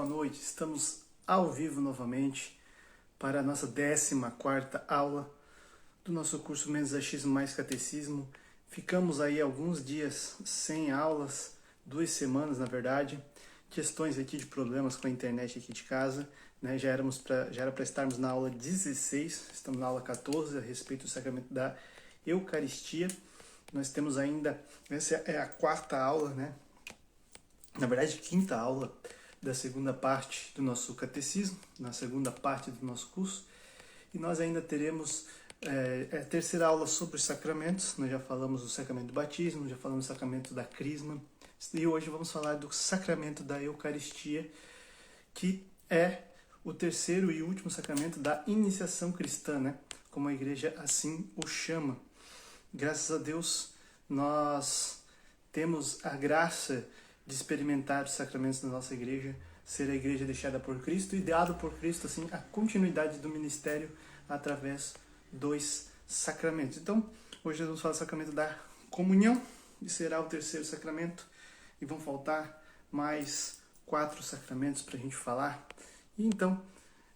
boa noite. Estamos ao vivo novamente para a nossa 14ª aula do nosso curso Menos Achismo Mais Catecismo. Ficamos aí alguns dias sem aulas, 2 semanas na verdade, questões aqui de problemas com a internet aqui de casa, né? Já era para estarmos na aula 16, estamos na aula 14 a respeito do sacramento da Eucaristia. Nós temos ainda, essa é a 4ª aula, né? Na verdade, 5ª aula da segunda parte do nosso catecismo, na segunda parte do nosso curso. E nós ainda teremos a 3ª aula sobre os sacramentos. Nós já falamos do sacramento do batismo, já falamos do sacramento da crisma. E hoje vamos falar do sacramento da Eucaristia, que é o 3º e último sacramento da iniciação cristã, né? Como a igreja assim o chama. Graças a Deus, nós temos a graça de experimentar os sacramentos da nossa igreja, ser a igreja deixada por Cristo e dado por Cristo, assim, a continuidade do ministério através dos sacramentos. Então, hoje nós vamos falar do sacramento da comunhão, que será o 3º sacramento, e vão faltar mais 4 sacramentos para a gente falar. E então,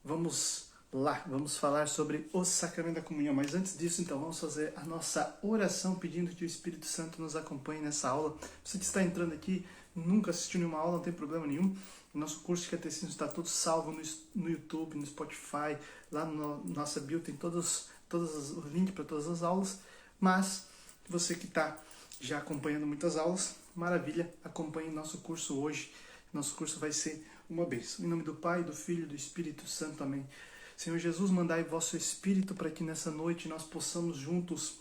vamos lá, vamos falar sobre o sacramento da comunhão. Mas antes disso, então, vamos fazer a nossa oração pedindo que o Espírito Santo nos acompanhe nessa aula. Você que está entrando aqui, nunca assistiu nenhuma aula, não tem problema nenhum. O nosso curso de catecismo está todo salvo no YouTube, no Spotify, lá na nossa bio tem todos os links para todas as aulas. Mas você que está já acompanhando muitas aulas, maravilha, acompanhe nosso curso hoje. Nosso curso vai ser uma bênção. Em nome do Pai, do Filho e do Espírito Santo. Amém. Senhor Jesus, mandai vosso Espírito para que nessa noite nós possamos juntos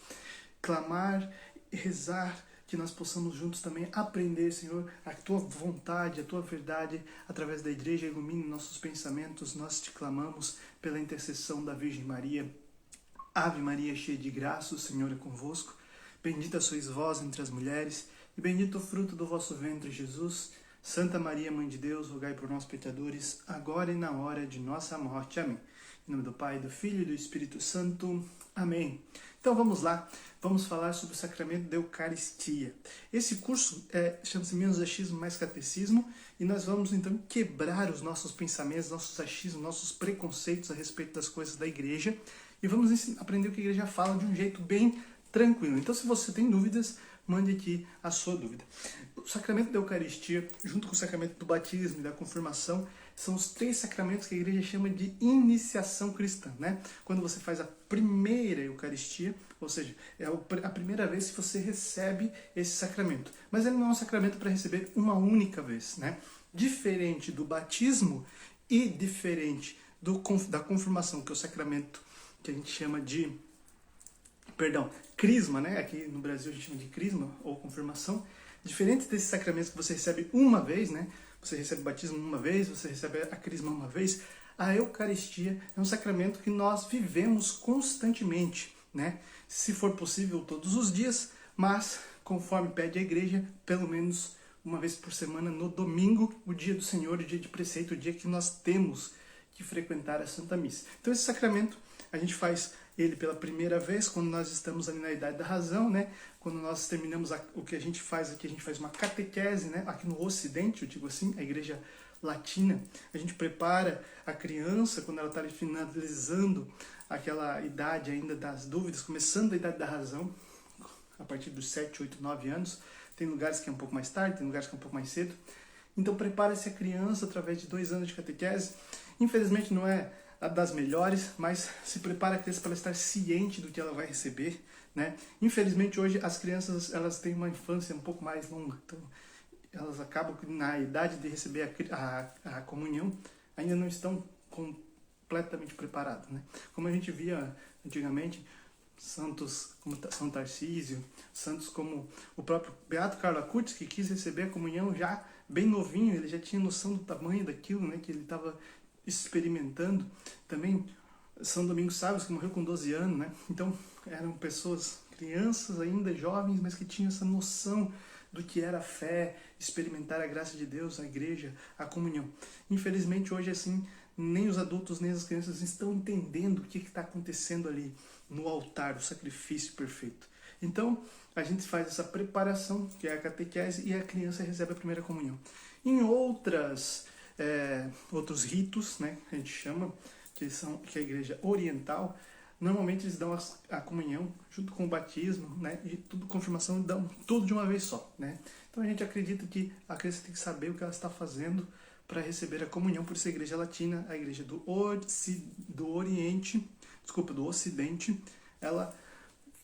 clamar, rezar, que nós possamos juntos também aprender, Senhor, a Tua vontade, a Tua verdade, através da igreja, ilumine nossos pensamentos. Nós te clamamos pela intercessão da Virgem Maria. Ave Maria, cheia de graça, o Senhor é convosco. Bendita sois vós entre as mulheres, e bendito o fruto do vosso ventre, Jesus. Santa Maria, Mãe de Deus, rogai por nós, pecadores, agora e na hora de nossa morte. Amém. Em nome do Pai, do Filho e do Espírito Santo. Amém. Então vamos lá, vamos falar sobre o sacramento da Eucaristia. Esse curso chama-se Menos Achismo Mais Catecismo, e nós vamos então quebrar os nossos pensamentos, nossos achismos, nossos preconceitos a respeito das coisas da igreja, e vamos aprender o que a igreja fala de um jeito bem tranquilo. Então, se você tem dúvidas, mande aqui a sua dúvida. O sacramento da Eucaristia, junto com o sacramento do batismo e da confirmação, são os 3 sacramentos que a igreja chama de iniciação cristã, né? Quando você faz a primeira Eucaristia, ou seja, é a primeira vez que você recebe esse sacramento. Mas ele não é um sacramento para receber uma única vez, né? Diferente do batismo e diferente da confirmação, que é o sacramento que a gente chama de crisma, né? Aqui no Brasil a gente chama de crisma ou confirmação. Diferente desses sacramentos que você recebe uma vez, né? Você recebe o batismo uma vez, você recebe a crisma uma vez. A Eucaristia é um sacramento que nós vivemos constantemente, né? Se for possível, todos os dias, mas conforme pede a igreja, pelo menos uma vez por semana, no domingo, o dia do Senhor, o dia de preceito, o dia que nós temos que frequentar a Santa Missa. Então esse sacramento a gente faz ele pela primeira vez quando nós estamos ali na idade da razão, né? Quando nós terminamos o que a gente faz aqui, a gente faz uma catequese, né? Aqui no Ocidente, eu digo assim, a igreja latina, a gente prepara a criança quando ela está finalizando aquela idade ainda das dúvidas, começando a idade da razão, a partir dos 7, 8, 9 anos. Tem lugares que é um pouco mais tarde, tem lugares que é um pouco mais cedo. Então prepara-se a criança através de 2 anos de catequese. Infelizmente não é das melhores, mas se prepara a criança para ela estar ciente do que ela vai receber, né? Infelizmente hoje as crianças elas têm uma infância um pouco mais longa, então elas acabam na idade de receber a comunhão ainda não estão completamente preparadas, né? Como a gente via antigamente, santos como São Tarcísio, santos como o próprio Beato Carlo Acutis, que quis receber a comunhão já bem novinho, ele já tinha noção do tamanho daquilo, né, que ele estava experimentando. Também São Domingos Sábios, que morreu com 12 anos, né? Então eram pessoas, crianças ainda, jovens, mas que tinham essa noção do que era a fé, experimentar a graça de Deus, a igreja, a comunhão. Infelizmente hoje assim, nem os adultos nem as crianças estão entendendo o que está acontecendo ali no altar, o sacrifício perfeito. Então a gente faz essa preparação, que é a catequese, e a criança recebe a primeira comunhão. Em outras outros ritos, né, que a gente chama, que é a igreja oriental, normalmente eles dão a comunhão junto com o batismo, né, e tudo, confirmação, dão tudo de uma vez só, né. Então a gente acredita que a criança tem que saber o que ela está fazendo para receber a comunhão. Por isso a igreja latina, a igreja do Ocidente, ela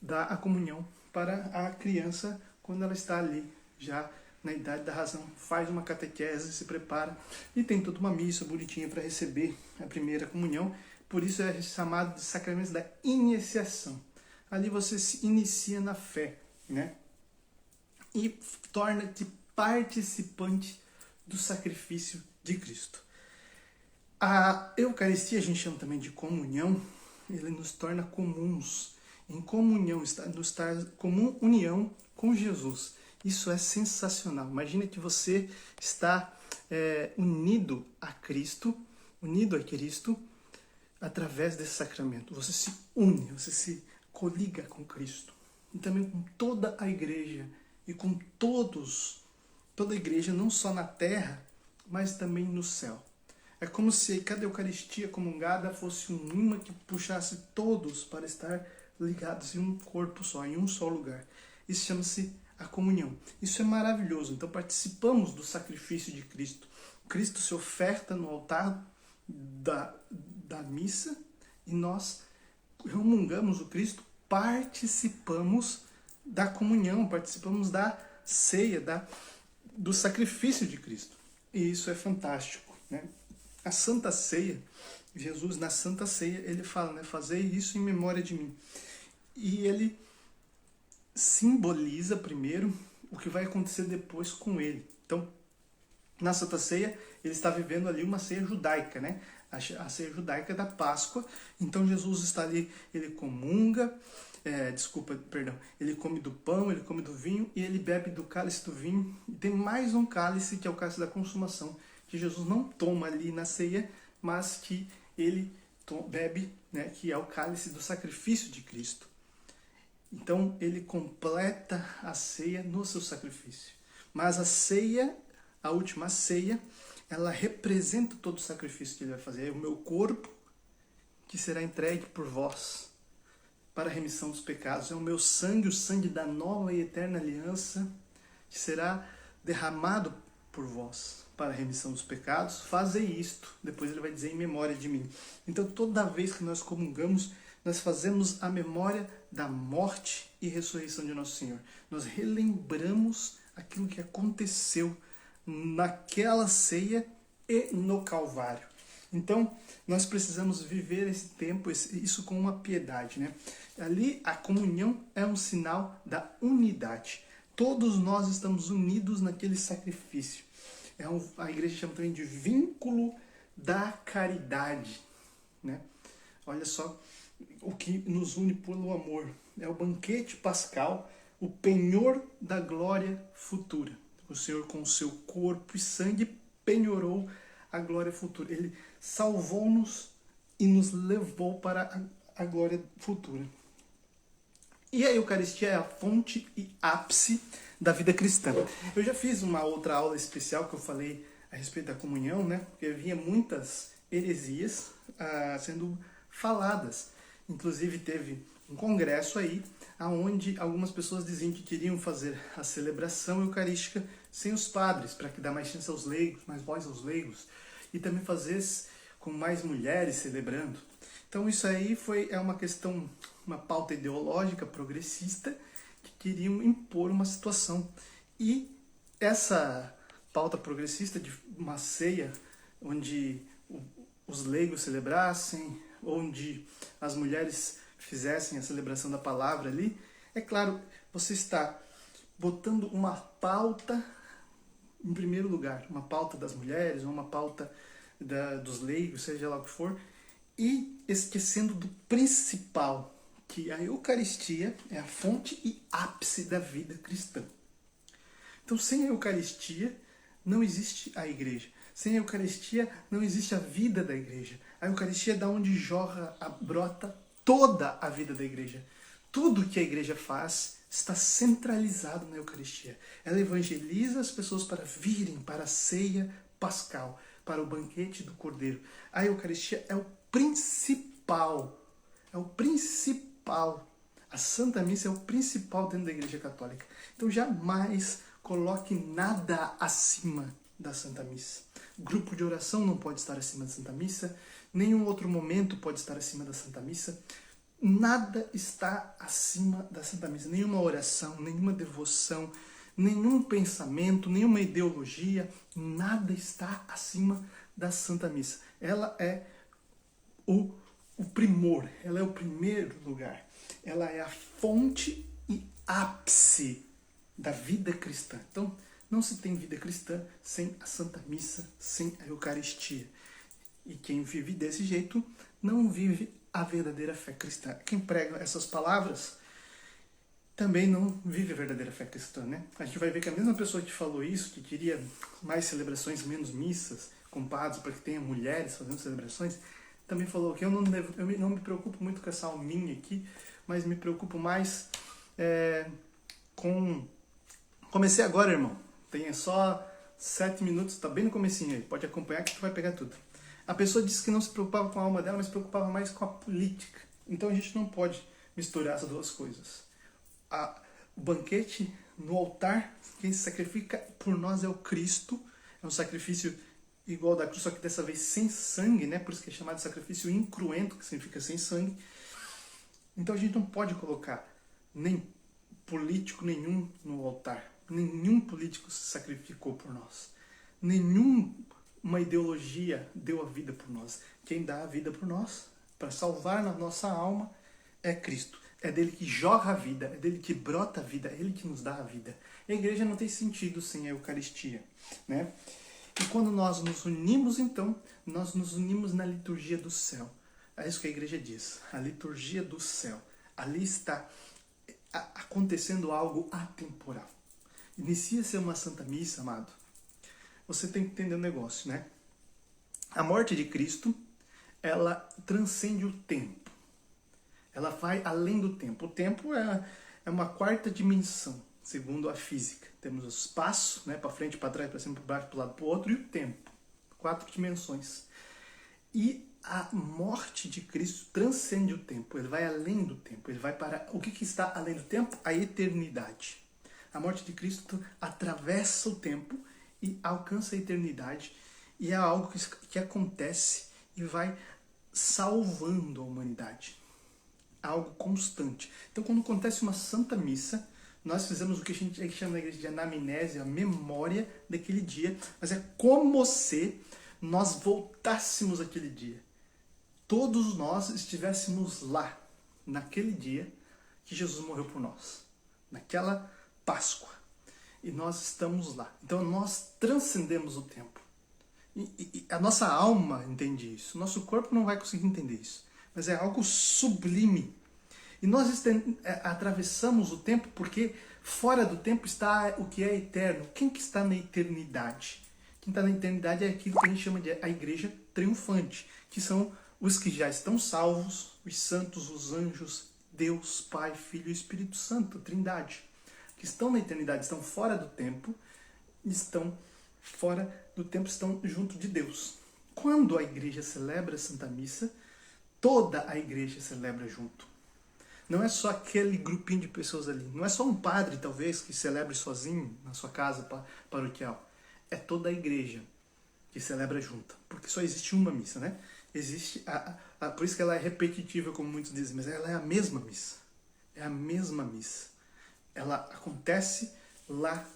dá a comunhão para a criança quando ela está ali já na idade da razão, faz uma catequese, se prepara e tem toda uma missa bonitinha para receber a primeira comunhão. Por isso é chamado de sacramento da iniciação. Ali você se inicia na fé, né? E torna-te participante do sacrifício de Cristo. A Eucaristia, a gente chama também de comunhão, ele nos torna comuns. Em comunhão, nos traz comum união com Jesus. Isso é sensacional. Imagina que você está unido a Cristo através desse sacramento. Você se une, você se coliga com Cristo. E também com toda a igreja e com toda a igreja, não só na terra, mas também no céu. É como se cada Eucaristia comungada fosse um imã que puxasse todos para estar ligados em um corpo só, em um só lugar. Isso chama-se a comunhão. Isso é maravilhoso. Então participamos do sacrifício de Cristo. Cristo se oferta no altar da missa e nós comungamos o Cristo, participamos da comunhão, participamos da ceia, do sacrifício de Cristo. E isso é fantástico, né? A Santa Ceia, Jesus na Santa Ceia, ele fala, né? Fazei isso em memória de mim. E ele simboliza primeiro o que vai acontecer depois com ele. Então, na Santa Ceia, ele está vivendo ali uma ceia judaica, né? A ceia judaica da Páscoa. Então, Jesus está ali, ele comunga, ele come do pão, ele come do vinho e ele bebe do cálice do vinho. E tem mais um cálice, que é o cálice da consumação, que Jesus não toma ali na ceia, mas que ele bebe, né? Que é o cálice do sacrifício de Cristo. Então, ele completa a ceia no seu sacrifício. Mas a ceia, a última ceia, ela representa todo o sacrifício que ele vai fazer. É o meu corpo que será entregue por vós para a remissão dos pecados. É o meu sangue, o sangue da nova e eterna aliança, que será derramado por vós para a remissão dos pecados. Fazei isto. Depois ele vai dizer, em memória de mim. Então, toda vez que nós comungamos, nós fazemos a memória da morte e ressurreição de Nosso Senhor. Nós relembramos aquilo que aconteceu naquela ceia e no Calvário. Então, nós precisamos viver esse tempo, isso com uma piedade, né? Ali, a comunhão é um sinal da unidade. Todos nós estamos unidos naquele sacrifício. A igreja chama também de vínculo da caridade, né? Olha só o que nos une pelo amor. É o banquete pascal, o penhor da glória futura. O Senhor, com o seu corpo e sangue, penhorou a glória futura. Ele salvou-nos e nos levou para a glória futura. E a Eucaristia é a fonte e ápice da vida cristã. Eu já fiz uma outra aula especial que eu falei a respeito da comunhão, né? Porque havia muitas heresias sendo faladas. Inclusive teve um congresso aí, onde algumas pessoas diziam que queriam fazer a celebração eucarística sem os padres, para que dá mais chance aos leigos, mais voz aos leigos, e também fazer com mais mulheres celebrando. Então isso aí é uma questão, uma pauta ideológica progressista, que queriam impor uma situação. E essa pauta progressista de uma ceia onde os leigos celebrassem, onde as mulheres fizessem a celebração da palavra ali, é claro, você está botando uma pauta em primeiro lugar, uma pauta das mulheres, ou uma pauta dos leigos, seja lá o que for, e esquecendo do principal, que a Eucaristia é a fonte e ápice da vida cristã. Então, sem a Eucaristia, não existe a igreja. Sem a Eucaristia, não existe a vida da igreja. A Eucaristia é da onde brota toda a vida da igreja. Tudo que a igreja faz está centralizado na Eucaristia. Ela evangeliza as pessoas para virem para a ceia pascal, para o banquete do Cordeiro. A Eucaristia é o principal. É o principal. A Santa Missa é o principal dentro da Igreja Católica. Então jamais coloque nada acima da Santa Missa. Grupo de oração não pode estar acima da Santa Missa. Nenhum outro momento pode estar acima da Santa Missa. Nada está acima da Santa Missa. Nenhuma oração, nenhuma devoção, nenhum pensamento, nenhuma ideologia, nada está acima da Santa Missa. Ela é o primor, ela é o primeiro lugar. Ela é a fonte e ápice da vida cristã. Então, não se tem vida cristã sem a Santa Missa, sem a Eucaristia. E quem vive desse jeito não vive a verdadeira fé cristã. Quem prega essas palavras também não vive a verdadeira fé cristã, né? A gente vai ver que a mesma pessoa que falou isso, que queria mais celebrações, menos missas, com padres, para que tenha mulheres fazendo celebrações, também falou que eu não me preocupo muito com essa alminha aqui, mas me preocupo mais com... Comecei agora, irmão. Tem só 7 minutos, tá bem no comecinho aí. Pode acompanhar que tu vai pegar tudo. A pessoa disse que não se preocupava com a alma dela, mas se preocupava mais com a política. Então a gente não pode misturar essas duas coisas. O banquete no altar, quem se sacrifica por nós é o Cristo. É um sacrifício igual da cruz, só que dessa vez sem sangue, né? Por isso que é chamado de sacrifício incruento, que significa sem sangue. Então a gente não pode colocar nem político nenhum no altar. Nenhum político se sacrificou por nós. Nenhuma ideologia deu a vida por nós. Quem dá a vida por nós, para salvar na nossa alma, é Cristo. É dele que jorra a vida, é dele que brota a vida, é ele que nos dá a vida. E a igreja não tem sentido sem a Eucaristia, né? E quando nós nos unimos, então, nós nos unimos na liturgia do céu. É isso que a igreja diz, a liturgia do céu. Ali está acontecendo algo atemporal. Inicia-se uma Santa Missa, amado. Você tem que entender o negócio, né? A morte de Cristo, ela transcende o tempo. Ela vai além do tempo. O tempo é uma quarta dimensão, segundo a física. Temos o espaço, né, para frente, para trás, para cima, para baixo, para o lado, para o outro, e o tempo. 4 dimensões. E a morte de Cristo transcende o tempo. Ele vai além do tempo. Ele vai para... O que está além do tempo? A eternidade. A morte de Cristo atravessa o tempo e alcança a eternidade. E é algo que acontece e vai salvando a humanidade. Algo constante. Então, quando acontece uma Santa Missa, nós fizemos o que a gente chama na igreja de anamnese, a memória daquele dia, mas é como se nós voltássemos aquele dia. Todos nós estivéssemos lá, naquele dia que Jesus morreu por nós, naquela Páscoa. E nós estamos lá. Então, nós transcendemos o tempo. E a nossa alma entende isso. O nosso corpo não vai conseguir entender isso. Mas é algo sublime. E nós atravessamos o tempo porque fora do tempo está o que é eterno. Quem que está na eternidade? Quem está na eternidade é aquilo que a gente chama de a igreja triunfante, que são os que já estão salvos, os santos, os anjos, Deus, Pai, Filho e Espírito Santo, a Trindade, que estão na eternidade, estão fora do tempo, estão junto de Deus. Quando a igreja celebra a Santa Missa, toda a igreja celebra junto. Não é só aquele grupinho de pessoas ali. Não é só um padre, talvez, que celebre sozinho na sua casa paroquial. É toda a igreja que celebra junto. Porque só existe uma missa, né? Existe por isso que ela é repetitiva, como muitos dizem, mas ela é a mesma missa. É a mesma missa. Ela acontece lá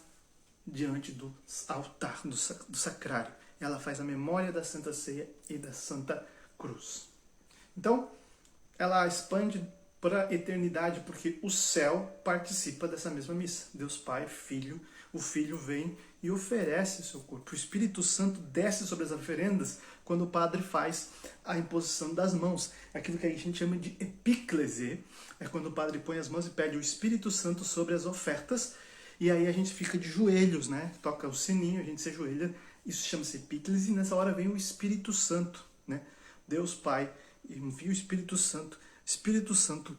diante do altar, do sacrário. Ela faz a memória da Santa Ceia e da Santa Cruz. Então, ela expande para a eternidade, porque o céu participa dessa mesma missa. Deus Pai, Filho, o Filho vem e oferece o seu corpo. O Espírito Santo desce sobre as oferendas quando o padre faz a imposição das mãos. Aquilo que a gente chama de epíclese. É quando o padre põe as mãos e pede o Espírito Santo sobre as ofertas. E aí a gente fica de joelhos, né? Toca o sininho, a gente se ajoelha. Isso chama-se epíclese. E nessa hora vem o Espírito Santo, né? Deus Pai envia o Espírito Santo. O Espírito Santo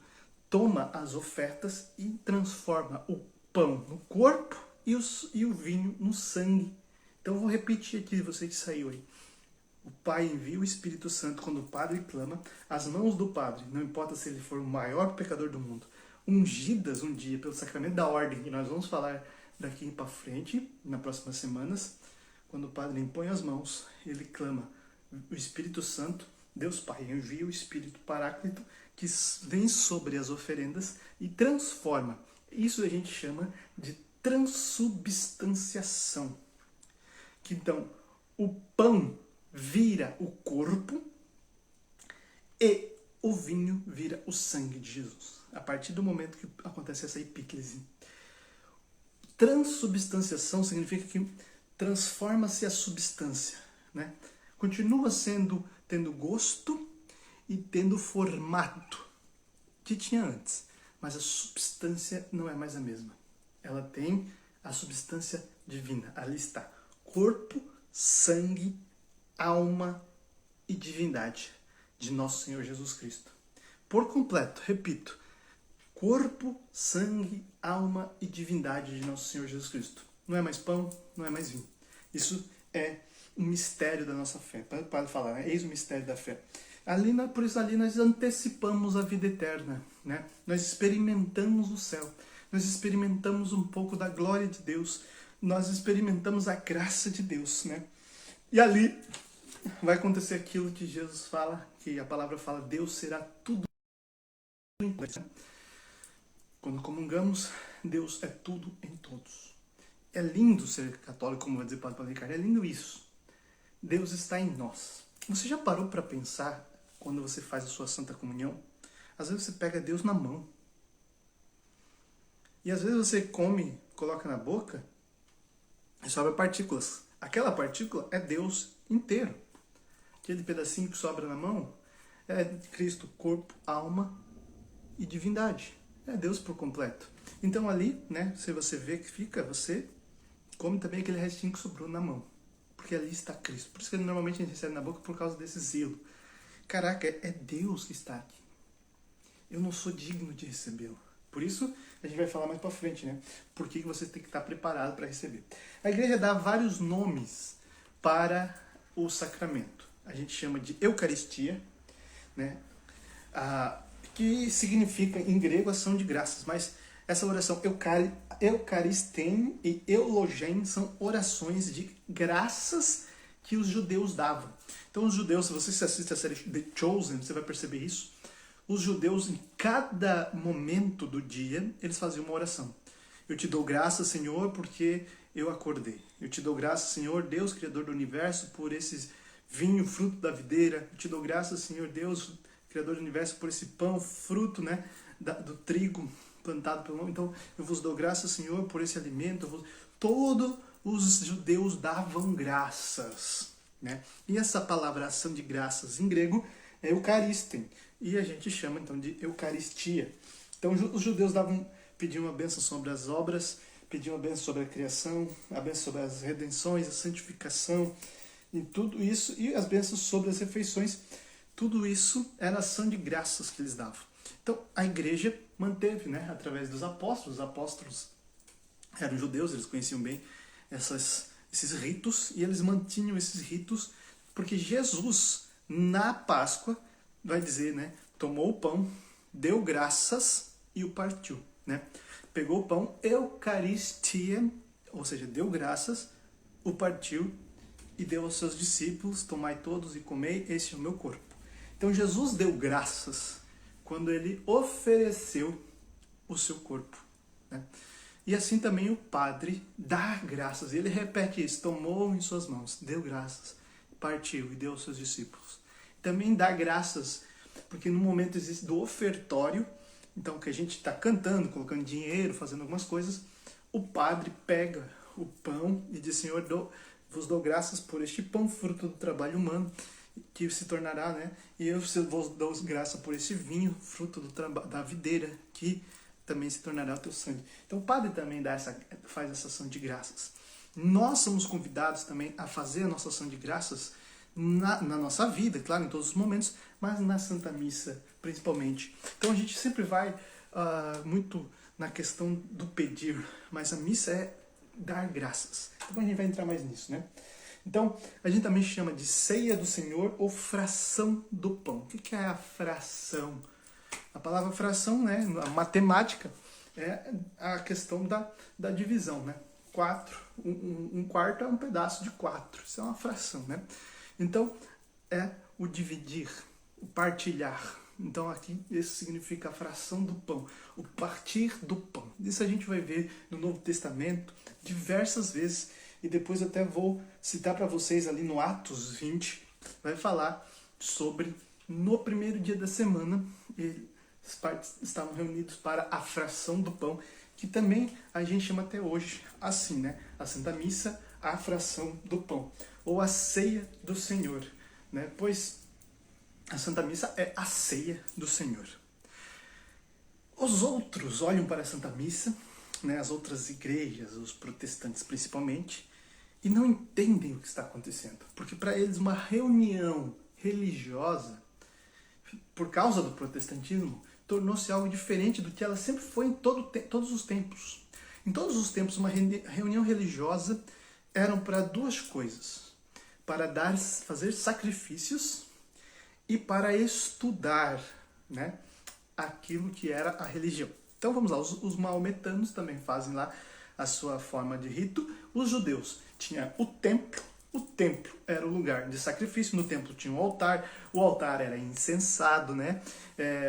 toma as ofertas e transforma o pão no corpo e o vinho no sangue. Então eu vou repetir aqui, você que saiu aí. O Pai envia o Espírito Santo quando o padre clama. As mãos do padre, não importa se ele for o maior pecador do mundo, ungidas um dia pelo sacramento da ordem, que nós vamos falar daqui para frente, nas próximas semanas, quando o padre impõe as mãos, ele clama. O Espírito Santo, Deus Pai, envia o Espírito Paráclito que vem sobre as oferendas e transforma. Isso a gente chama de transubstanciação. Que então o pão vira o corpo e o vinho vira o sangue de Jesus. A partir do momento que acontece essa epíclise. Transubstanciação significa que transforma-se a substância, né? Continua tendo gosto e tendo formato que tinha antes, mas a substância não é mais a mesma. Ela tem a substância divina. Ali está. Corpo, sangue, alma e divindade de nosso Senhor Jesus Cristo. Por completo, repito, corpo, sangue, alma e divindade de nosso Senhor Jesus Cristo. Não é mais pão, não é mais vinho. Isso é um mistério da nossa fé. Para falar, né? Eis o mistério da fé. Por isso ali nós antecipamos a vida eterna, né? Nós experimentamos o céu. Nós experimentamos um pouco da glória de Deus. Nós experimentamos a graça de Deus, né? E ali vai acontecer aquilo que Jesus fala, que a palavra fala, Deus será tudo em todos. Quando comungamos, Deus é tudo em todos. É lindo ser católico, como vai dizer o Padre Ricardo, é lindo isso. Deus está em nós. Você já parou para pensar, quando você faz a sua Santa Comunhão, às vezes você pega Deus na mão. E às vezes você come, coloca na boca, e sobra partículas. Aquela partícula é Deus inteiro. Aquele pedacinho que sobra na mão é Cristo, corpo, alma e divindade. É Deus por completo. Então ali, né, se você vê que fica, você come também aquele restinho que sobrou na mão. Porque ali está Cristo. Por isso que normalmente a gente recebe na boca por causa desse zelo. Caraca, é Deus que está aqui. Eu não sou digno de recebê-lo. Por isso, a gente vai falar mais pra frente, né? Por que você tem que estar preparado para receber. A igreja dá vários nomes para o sacramento. A gente chama de Eucaristia, né? Que significa, em grego, ação de graças. Mas essa oração Eucaristém e Eulogen são orações de graças que os judeus davam. Então os judeus, se você assiste a série The Chosen, você vai perceber isso. Os judeus, em cada momento do dia, eles faziam uma oração. Eu te dou graças, Senhor, porque eu acordei. Eu te dou graças, Senhor, Deus, Criador do Universo, por esse vinho, fruto da videira. Eu te dou graças, Senhor, Deus, Criador do Universo, por esse pão, fruto, né, do trigo plantado pelo homem. Então, eu vos dou graças, Senhor, por esse alimento. Todos os judeus davam graças, né? E essa palavra ação de graças em grego é Eucaristém. E a gente chama então de Eucaristia. Então os judeus pediam a bênção sobre as obras, pediam a bênção sobre a criação, a bênção sobre as redenções, a santificação, e tudo isso, e as bênçãos sobre as refeições. Tudo isso era ação de graças que eles davam. Então a igreja manteve, né, através dos apóstolos. Os apóstolos eram judeus, eles conheciam bem esses ritos, e eles mantinham esses ritos, porque Jesus, na Páscoa, vai dizer, né, tomou o pão, deu graças e o partiu, né? Pegou o pão, Eucaristia, ou seja, deu graças, o partiu e deu aos seus discípulos, tomai todos e comei, este é o meu corpo. Então Jesus deu graças quando ele ofereceu o seu corpo, né? E assim também o padre dá graças, ele repete isso, tomou em suas mãos, deu graças, partiu e deu aos seus discípulos. Também dá graças, porque no momento existe do ofertório, então que a gente está cantando, colocando dinheiro, fazendo algumas coisas, o padre pega o pão e diz, Senhor, vos dou graças por este pão, fruto do trabalho humano, que se tornará, né? E eu vos dou graças por este vinho, fruto da videira, que também se tornará o teu sangue. Então o padre também faz essa ação de graças. Nós somos convidados também a fazer a nossa ação de graças na nossa vida, claro, em todos os momentos, mas na Santa Missa, principalmente. Então a gente sempre vai muito na questão do pedir, mas a missa é dar graças. Então a gente vai entrar mais nisso, né? Então, a gente também chama de ceia do Senhor ou fração do pão. O que é a fração? A palavra fração, né, a matemática, é a questão da divisão, né? Um quarto é um pedaço de 4. Isso é uma fração, né? Então, é o dividir, o partilhar. Então, aqui, isso significa a fração do pão, o partir do pão. Isso a gente vai ver no Novo Testamento diversas vezes. E depois até vou citar para vocês ali no Atos 20, vai falar sobre, no primeiro dia da semana, as partes estavam reunidos para a fração do pão, que também a gente chama até hoje assim, né? A Santa Missa, a fração do pão, ou a ceia do Senhor, né? Pois a Santa Missa é a ceia do Senhor. Os outros olham para a Santa Missa, né? As outras igrejas, os protestantes principalmente, e não entendem o que está acontecendo, porque para eles uma reunião religiosa, por causa do protestantismo, tornou-se algo diferente do que ela sempre foi em todos os tempos. Em todos os tempos, uma reunião religiosa eram para duas coisas: para fazer sacrifícios e para estudar, né, aquilo que era a religião. Então vamos lá, os maometanos também fazem lá a sua forma de rito. Os judeus tinham o templo era o lugar de sacrifício, no templo tinha um altar, o altar era incensado, né?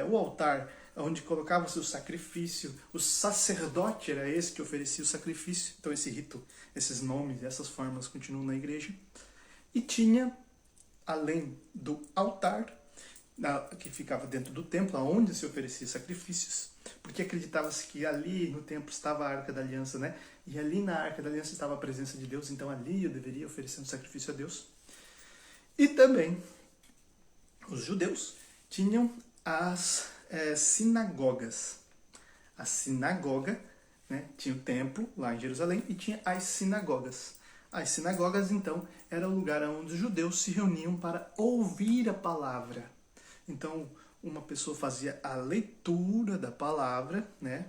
O altar onde colocava-se o sacrifício, o sacerdote era esse que oferecia o sacrifício. Então esse rito, esses nomes, essas formas continuam na igreja. E tinha, além do altar, que ficava dentro do templo, onde se oferecia sacrifícios, porque acreditava-se que ali no templo estava a Arca da Aliança, né? E ali na Arca da Aliança estava a presença de Deus, então ali eu deveria oferecer um sacrifício a Deus. E também os judeus tinham as sinagogas. A sinagoga, né? Tinha o templo lá em Jerusalém e tinha as sinagogas. As sinagogas, então, era o lugar onde os judeus se reuniam para ouvir a palavra. Então, uma pessoa fazia a leitura da palavra, né?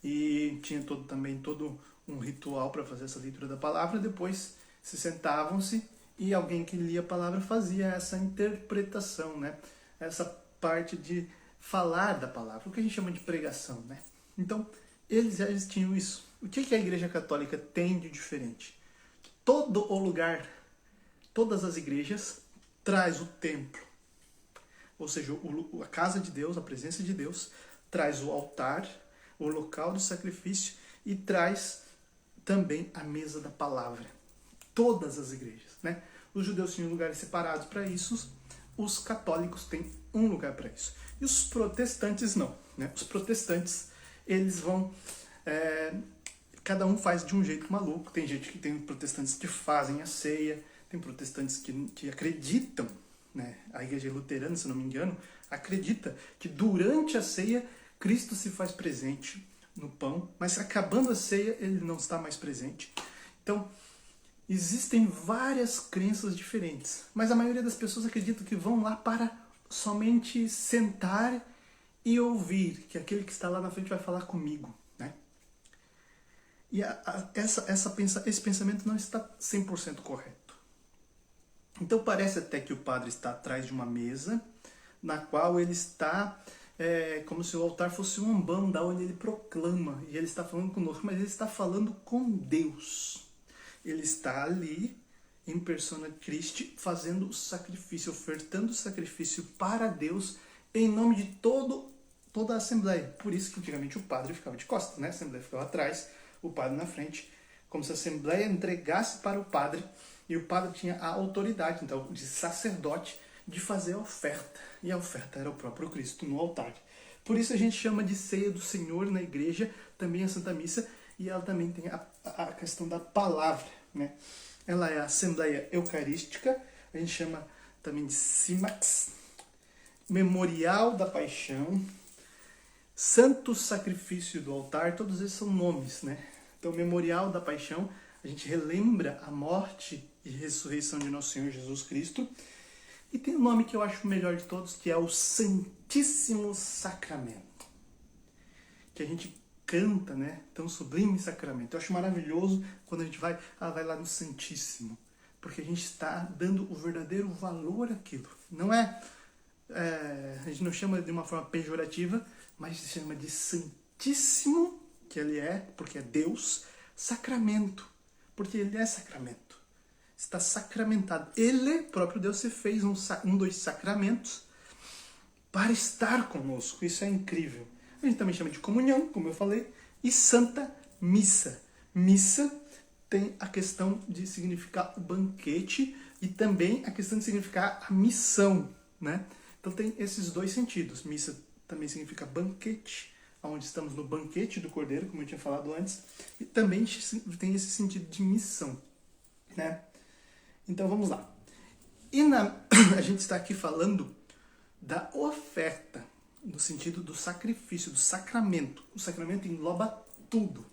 E tinha também todo um ritual para fazer essa leitura da palavra. Depois se sentavam-se e alguém que lia a palavra fazia essa interpretação, né? Essa parte de falar da palavra, o que a gente chama de pregação, né? Então, eles tinham isso. O que a Igreja Católica tem de diferente? Todo o lugar, todas as igrejas, traz o templo. Ou seja, a casa de Deus, a presença de Deus, traz o altar, o local do sacrifício e traz também a mesa da palavra. Todas as igrejas, né? Os judeus tinham lugares separados para isso, os católicos têm um lugar para isso. E os protestantes não, né? Os protestantes, eles vão... cada um faz de um jeito maluco. Tem protestantes que fazem a ceia, tem protestantes que acreditam, né? A igreja luterana, se não me engano, acredita que durante a ceia Cristo se faz presente no pão, mas acabando a ceia ele não está mais presente. Então, existem várias crenças diferentes, mas a maioria das pessoas acredita que vão lá para somente sentar e ouvir, que aquele que está lá na frente vai falar comigo, né? E esse pensamento não está 100% correto. Então parece até que o padre está atrás de uma mesa, na qual ele está, como se o altar fosse um umbanda, onde ele proclama, e ele está falando conosco, mas ele está falando com Deus. Ele está ali, em persona Christi, fazendo o sacrifício, ofertando o sacrifício para Deus, em nome de toda a Assembleia. Por isso que antigamente o padre ficava de costas, né? A Assembleia ficava atrás, o padre na frente, como se a Assembleia entregasse para o padre, e o padre tinha a autoridade, então, de sacerdote, de fazer a oferta. E a oferta era o próprio Cristo no altar. Por isso a gente chama de ceia do Senhor na igreja, também a Santa Missa, e ela também tem a questão da palavra, né? Ela é a Assembleia Eucarística, a gente chama também de Simax, Memorial da Paixão, Santo Sacrifício do Altar, todos esses são nomes, né? Então, Memorial da Paixão, a gente relembra a morte e ressurreição de Nosso Senhor Jesus Cristo. E tem um nome que eu acho o melhor de todos, que é o Santíssimo Sacramento. Que a gente canta, né? Tão sublime sacramento. Eu acho maravilhoso quando a gente vai lá no Santíssimo. porque a gente está dando o verdadeiro valor àquilo. Não é, a gente não chama de uma forma pejorativa, mas se chama de santíssimo, que ele é, porque é Deus, sacramento, porque ele é sacramento. Está sacramentado. Ele, próprio Deus, se fez dos sacramentos para estar conosco. Isso é incrível. A gente também chama de comunhão, como eu falei, e Santa Missa. Missa tem a questão de significar o banquete e também a questão de significar a missão, né? Então tem esses dois sentidos. Missa também significa banquete, onde estamos no banquete do Cordeiro, como eu tinha falado antes, e também tem esse sentido de missão, né? Então vamos lá. A gente está aqui falando da oferta, no sentido do sacrifício, do sacramento. O sacramento engloba tudo,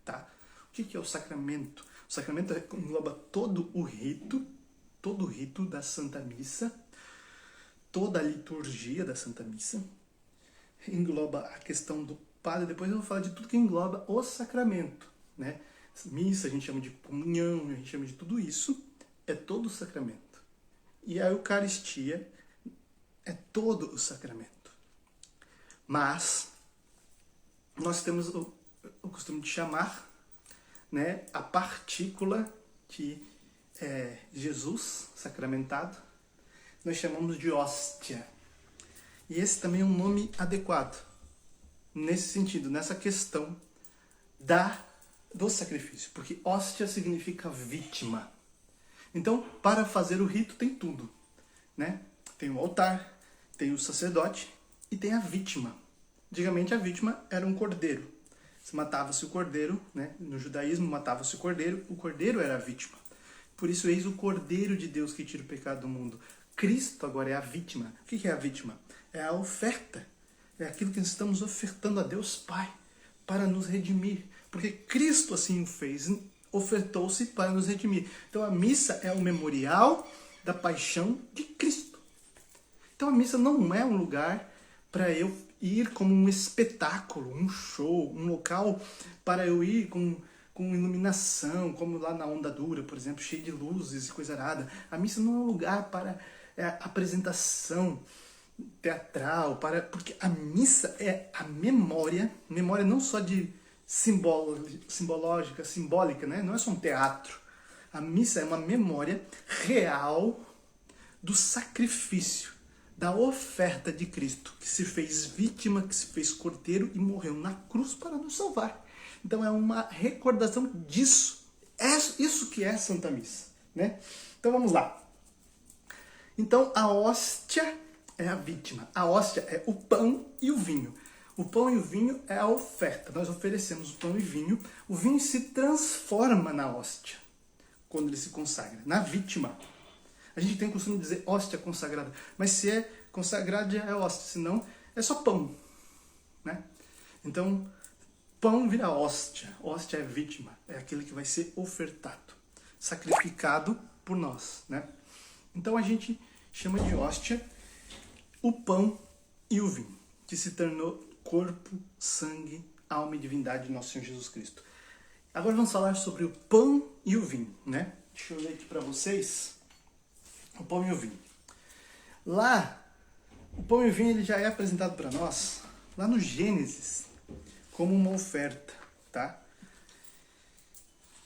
tá? O que é o sacramento? O sacramento engloba todo o rito da Santa Missa, toda a liturgia da Santa Missa, engloba a questão do padre, depois eu vou falar de tudo que engloba o sacramento, né? Missa, a gente chama de comunhão, a gente chama de tudo isso, é todo o sacramento. E a Eucaristia é todo o sacramento. Mas nós temos o costume de chamar, né, a partícula que é Jesus sacramentado, nós chamamos de hóstia. E esse também é um nome adequado, nesse sentido, nessa questão do sacrifício, porque hóstia significa vítima. Então, para fazer o rito tem tudo, né? Tem o altar, tem o sacerdote e tem a vítima. Antigamente a vítima era um cordeiro. Se matava-se o cordeiro, né? No judaísmo matava-se o cordeiro era a vítima. Por isso, eis o Cordeiro de Deus que tira o pecado do mundo. Cristo agora é a vítima. O que é a vítima? É a oferta. É aquilo que estamos ofertando a Deus Pai para nos redimir. Porque Cristo assim o fez, ofertou-se para nos redimir. Então a missa é o memorial da paixão de Cristo. Então a missa não é um lugar para eu ir como um espetáculo, um show, um local para eu ir com iluminação, como lá na Onda Dura, por exemplo, cheio de luzes e coisa arada. A missa não é um lugar para apresentação teatral, porque a missa é a memória não só de simbólica, né? Não é só um teatro. A missa é uma memória real do sacrifício, da oferta de Cristo, que se fez vítima, que se fez cordeiro e morreu na cruz para nos salvar. Então é uma recordação disso. É isso que é Santa Missa, né? Então vamos lá. Então a hóstia é a vítima. A hóstia é o pão e o vinho. O pão e o vinho é a oferta. Nós oferecemos o pão e vinho. O vinho se transforma na hóstia quando ele se consagra, na vítima. A gente tem o costume de dizer hóstia consagrada, mas se é consagrada já é hóstia, senão é só pão, né? Então, pão vira hóstia. Hóstia é vítima, é aquele que vai ser ofertado, sacrificado por nós, né? Então a gente chama de hóstia o pão e o vinho, que se tornou corpo, sangue, alma e divindade de nosso Senhor Jesus Cristo. Agora vamos falar sobre o pão e o vinho, né? Deixa eu ler aqui para vocês o pão e o vinho. Lá, o pão e o vinho ele já é apresentado para nós, lá no Gênesis, como uma oferta, tá?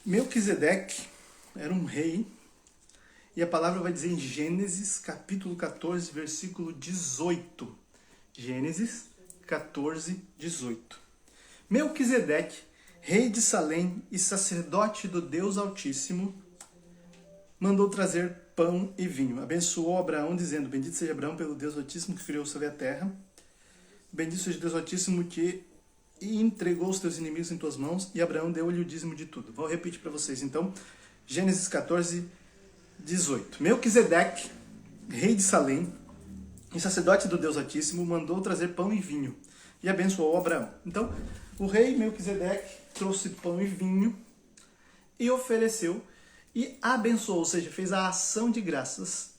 Melquisedeque era um rei, e a palavra vai dizer em Gênesis, capítulo 14, versículo 18. Gênesis 14, 18. Melquisedeque, rei de Salém e sacerdote do Deus Altíssimo, mandou trazer pão e vinho. Abençoou Abraão, dizendo: bendito seja Abraão pelo Deus Altíssimo que criou o céu e a terra. Bendito seja Deus Altíssimo que entregou os teus inimigos em tuas mãos, e Abraão deu-lhe o dízimo de tudo. Vou repetir para vocês, então. Gênesis 14, 18. Melquisedeque, rei de Salém e sacerdote do Deus Altíssimo, mandou trazer pão e vinho e abençoou Abraão. Então, o rei Melquisedeque trouxe pão e vinho e ofereceu e abençoou, ou seja, fez a ação de graças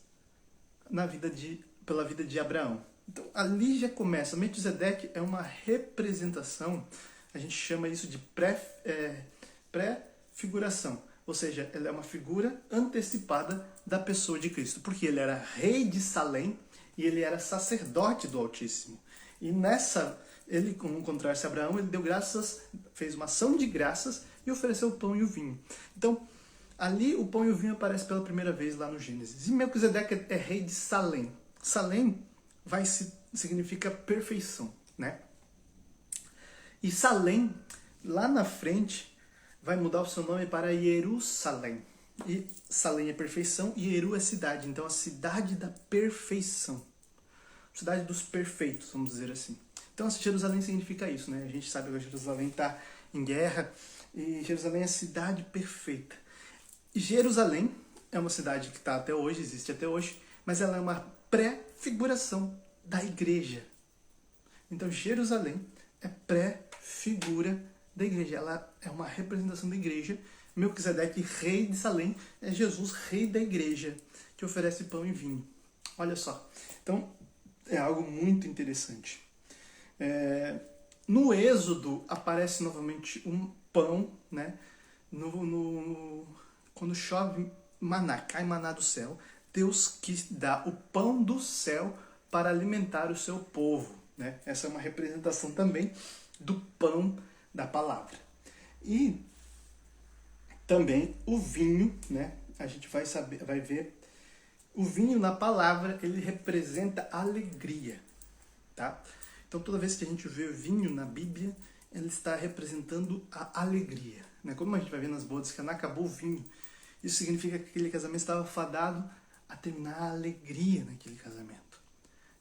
pela vida de Abraão. Então, ali já começa. Melquisedeque é uma representação, a gente chama isso de pré-figuração. ou seja, ele é uma figura antecipada da pessoa de Cristo, porque ele era rei de Salém e ele era sacerdote do Altíssimo. E ele, ao encontrar-se a Abraão, ele deu graças, fez uma ação de graças e ofereceu o pão e o vinho. Então, ali o pão e o vinho aparecem pela primeira vez lá no Gênesis. E Melquisedeque é rei de Salém. Salém significa perfeição, né? E Salém, lá na frente, vai mudar o seu nome para Jerusalém. E Salém é perfeição e Jeru é cidade. Então, a cidade da perfeição. Cidade dos perfeitos, vamos dizer assim. Então, Jerusalém significa isso, né? A gente sabe que Jerusalém está em guerra e Jerusalém é a cidade perfeita. E Jerusalém é uma cidade que está até hoje, existe até hoje, mas ela é uma pré-figuração da igreja. Então, Jerusalém é pré-figura da igreja. Ela é uma representação da igreja. Melquisedeque, rei de Salém, é Jesus, rei da igreja, que oferece pão e vinho. Olha só. Então, é algo muito interessante. No Êxodo aparece novamente um pão, né? Quando chove maná, cai maná do céu, Deus quis dar o pão do céu para alimentar o seu povo, né? Essa é uma representação também do pão da palavra. E também o vinho, né? A gente vai ver, o vinho na palavra, ele representa alegria, tá? Então toda vez que a gente vê vinho na Bíblia, ele está representando a alegria, né? Como a gente vai ver nas bodas, que Caná acabou o vinho, isso significa que aquele casamento estava fadado a terminar a alegria naquele casamento.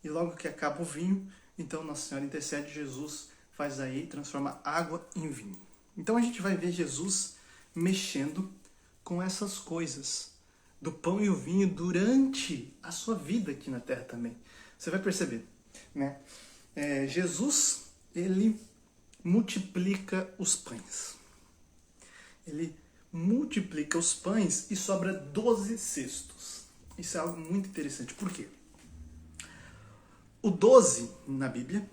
E logo que acaba o vinho, então Nossa Senhora intercede, Jesus faz aí, transforma água em vinho. Então a gente vai ver Jesus mexendo com essas coisas, do pão e o vinho, durante a sua vida aqui na Terra também. Você vai perceber, né? Jesus, ele multiplica os pães. Ele multiplica os pães e sobra 12 cestos. Isso é algo muito interessante. Por quê? O 12 na Bíblia,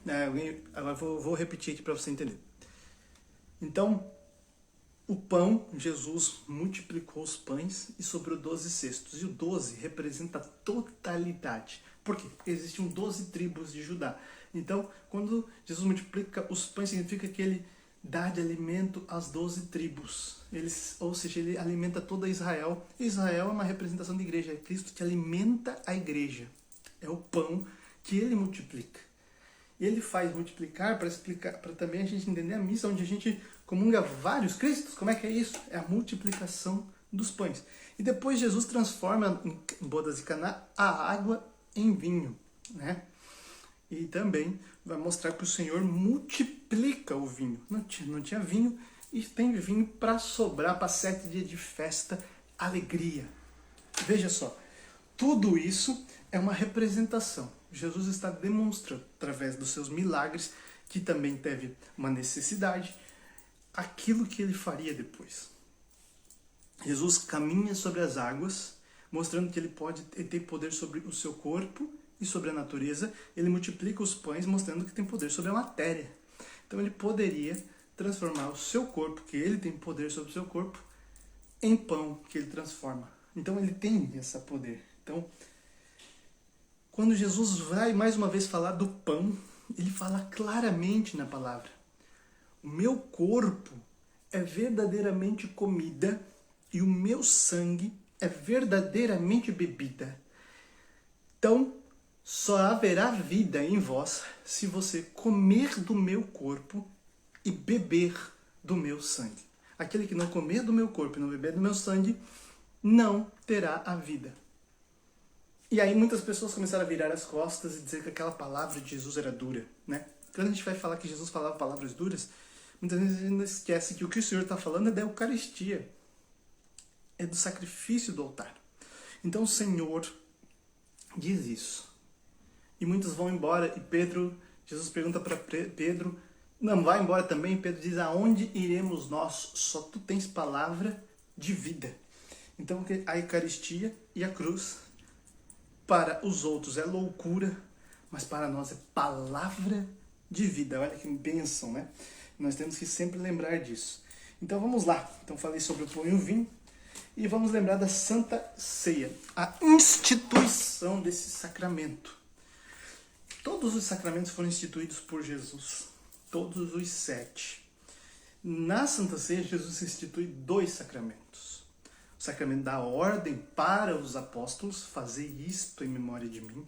agora vou repetir aqui para você entender. Então, o pão, Jesus multiplicou os pães e sobrou 12 cestos. E o 12 representa a totalidade. Por quê? Existiam 12 tribos de Judá. Então, quando Jesus multiplica os pães, significa que ele dá de alimento às 12 tribos. Ou seja, ele alimenta toda Israel. Israel é uma representação da igreja. É Cristo que alimenta a igreja. É o pão que ele multiplica. E ele faz multiplicar para também a gente entender a missa, onde a gente comunga vários Cristos. Como é que é isso? É a multiplicação dos pães. E depois Jesus transforma em bodas de Caná a água em vinho, né? E também vai mostrar que o Senhor multiplica o vinho. Não tinha vinho e tem vinho para sobrar para 7 dias de festa, alegria. Veja só, tudo isso é uma representação. Jesus está demonstrando, através dos seus milagres, que também teve uma necessidade, aquilo que ele faria depois. Jesus caminha sobre as águas, mostrando que ele pode ter poder sobre o seu corpo e sobre a natureza. Ele multiplica os pães, mostrando que tem poder sobre a matéria. Então ele poderia transformar o seu corpo, que ele tem poder sobre o seu corpo, em pão que ele transforma. Então ele tem esse poder. Então, quando Jesus vai mais uma vez falar do pão, ele fala claramente na palavra: o meu corpo é verdadeiramente comida e o meu sangue é verdadeiramente bebida. Então, só haverá vida em vós se você comer do meu corpo e beber do meu sangue. Aquele que não comer do meu corpo e não beber do meu sangue, não terá a vida. E aí muitas pessoas começaram a virar as costas e dizer que aquela palavra de Jesus era dura, né? Quando a gente vai falar que Jesus falava palavras duras, muitas vezes a gente esquece que o que o Senhor está falando é da Eucaristia. É do sacrifício do altar. Então o Senhor diz isso. E muitos vão embora e Jesus pergunta para Pedro, não, vai embora também. E Pedro diz, aonde iremos nós? Só tu tens palavra de vida. Então a Eucaristia e a cruz, para os outros é loucura, mas para nós é palavra de vida. Olha que bênção, né? Nós temos que sempre lembrar disso. Então vamos lá. Então falei sobre o pão e o vinho. E vamos lembrar da Santa Ceia, a instituição desse sacramento. Todos os sacramentos foram instituídos por Jesus, todos os 7. Na Santa Ceia, Jesus institui 2 sacramentos. O sacramento da ordem para os apóstolos, fazer isto em memória de mim,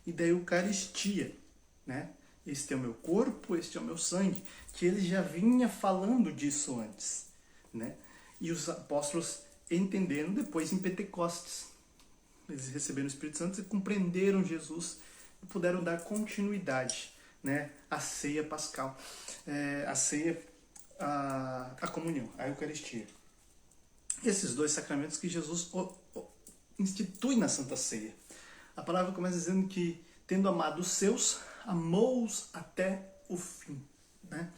e da Eucaristia, né? Este é o meu corpo, este é o meu sangue, que ele já vinha falando disso antes, né? E os apóstolos entenderam depois em Pentecostes. Eles receberam o Espírito Santo e compreenderam Jesus e puderam dar continuidade, né, à ceia pascal, à ceia, à comunhão, à Eucaristia. Esses 2 sacramentos que Jesus institui na Santa Ceia. A palavra começa dizendo que, tendo amado os seus, amou-os até o fim, né?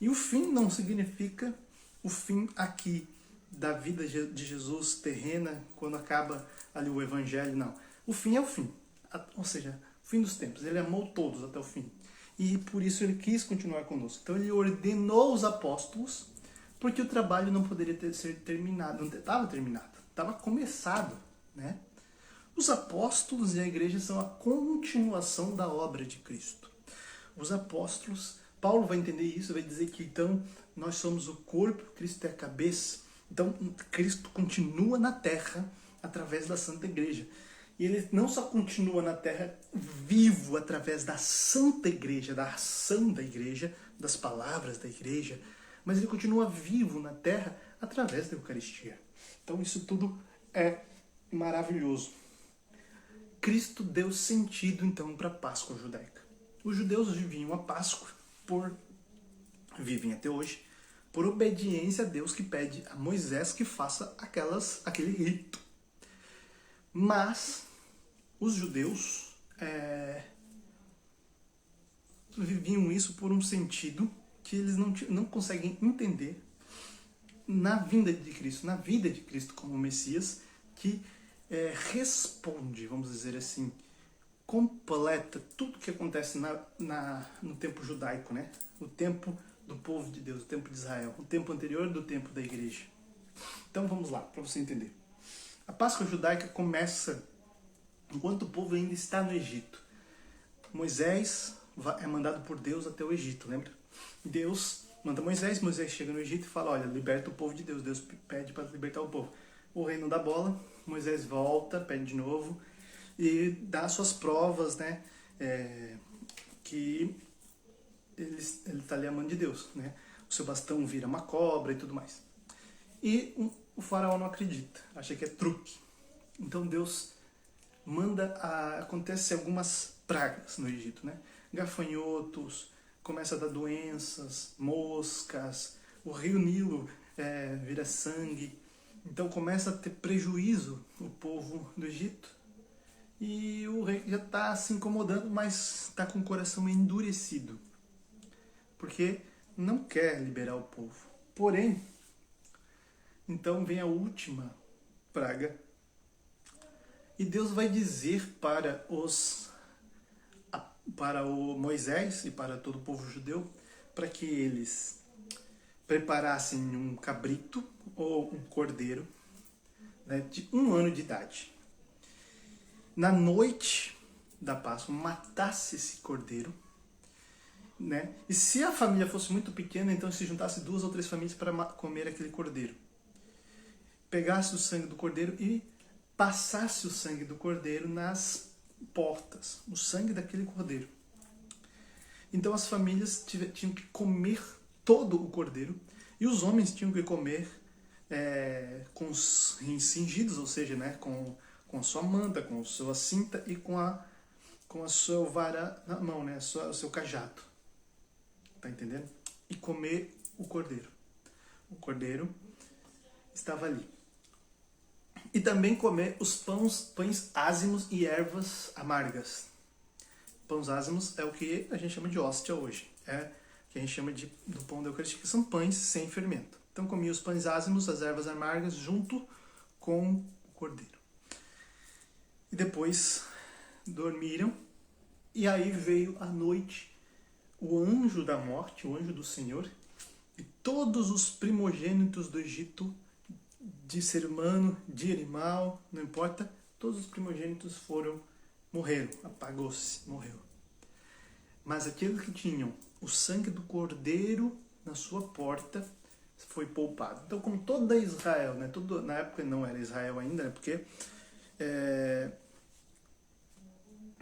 E o fim não significa o fim aqui da vida de Jesus terrena, quando acaba ali o Evangelho, não. O fim é o fim, ou seja, o fim dos tempos. Ele amou todos até o fim. E por isso ele quis continuar conosco. Então ele ordenou os apóstolos, porque o trabalho não poderia ser terminado, não estava terminado, estava começado, né? Os apóstolos e a igreja são a continuação da obra de Cristo. Os apóstolos, Paulo vai entender isso, vai dizer que então nós somos o corpo, Cristo é a cabeça. Então Cristo continua na terra através da Santa Igreja. E ele não só continua na terra vivo através da Santa Igreja, da ação da Igreja, das palavras da Igreja, mas ele continua vivo na terra através da Eucaristia. Então isso tudo é maravilhoso. Cristo deu sentido então para a Páscoa judaica. Os judeus viviam a Páscoa, vivem até hoje, por obediência a Deus, que pede a Moisés que faça aquele rito. Mas os judeus viviam isso por um sentido que eles não conseguem entender na vinda de Cristo, na vida de Cristo como Messias, que responde, vamos dizer assim, completa tudo que acontece no tempo judaico, né? O tempo do povo de Deus, o tempo de Israel, o tempo anterior do tempo da igreja. Então vamos lá, para você entender. A Páscoa judaica começa enquanto o povo ainda está no Egito. Moisés é mandado por Deus até o Egito, lembra? Deus manda Moisés chega no Egito e fala, olha, liberta o povo de Deus. Deus pede para libertar o povo. O rei não dá bola, Moisés volta, pede de novo e dá suas provas, né? Que ele está ali amando de Deus, né? O seu bastão vira uma cobra e tudo mais. E o faraó não acredita, acha que é truque. Então Deus manda acontecer algumas pragas no Egito, né? Gafanhotos, começa a dar doenças, moscas, o rio Nilo vira sangue. Então começa a ter prejuízo o povo do Egito. E o rei já está se incomodando, mas está com o coração endurecido, porque não quer liberar o povo. Porém, então vem a última praga. E Deus vai dizer para o Moisés e para todo o povo judeu, para que eles preparassem um cabrito ou um cordeiro, né, de 1 ano de idade. Na noite da Páscoa, matasse esse cordeiro, né? E se a família fosse muito pequena, então se juntasse 2 ou 3 famílias para comer aquele cordeiro. Pegasse o sangue do cordeiro e passasse o sangue do cordeiro nas portas, o sangue daquele cordeiro. Então as famílias tinham que comer todo o cordeiro e os homens tinham que comer com os rins cingidos, ou seja, né, com a sua manta, com a sua cinta e com a sua vara na mão, né, o seu cajado. Tá entendendo? E comer o cordeiro. O cordeiro estava ali. E também comer os pães ázimos e ervas amargas. Pães ázimos é o que a gente chama de hóstia hoje. É o que a gente chama do pão da Eucaristia, que são pães sem fermento. Então comia os pães ázimos, as ervas amargas, junto com o cordeiro. E depois dormiram, e aí veio a noite, o anjo da morte, o anjo do Senhor, e todos os primogênitos do Egito de ser humano, de animal, não importa, todos os primogênitos morreram, apagou-se, morreu. Mas aqueles que tinham o sangue do cordeiro na sua porta foi poupado. Então, como toda Israel, né, na época não era Israel ainda, né, porque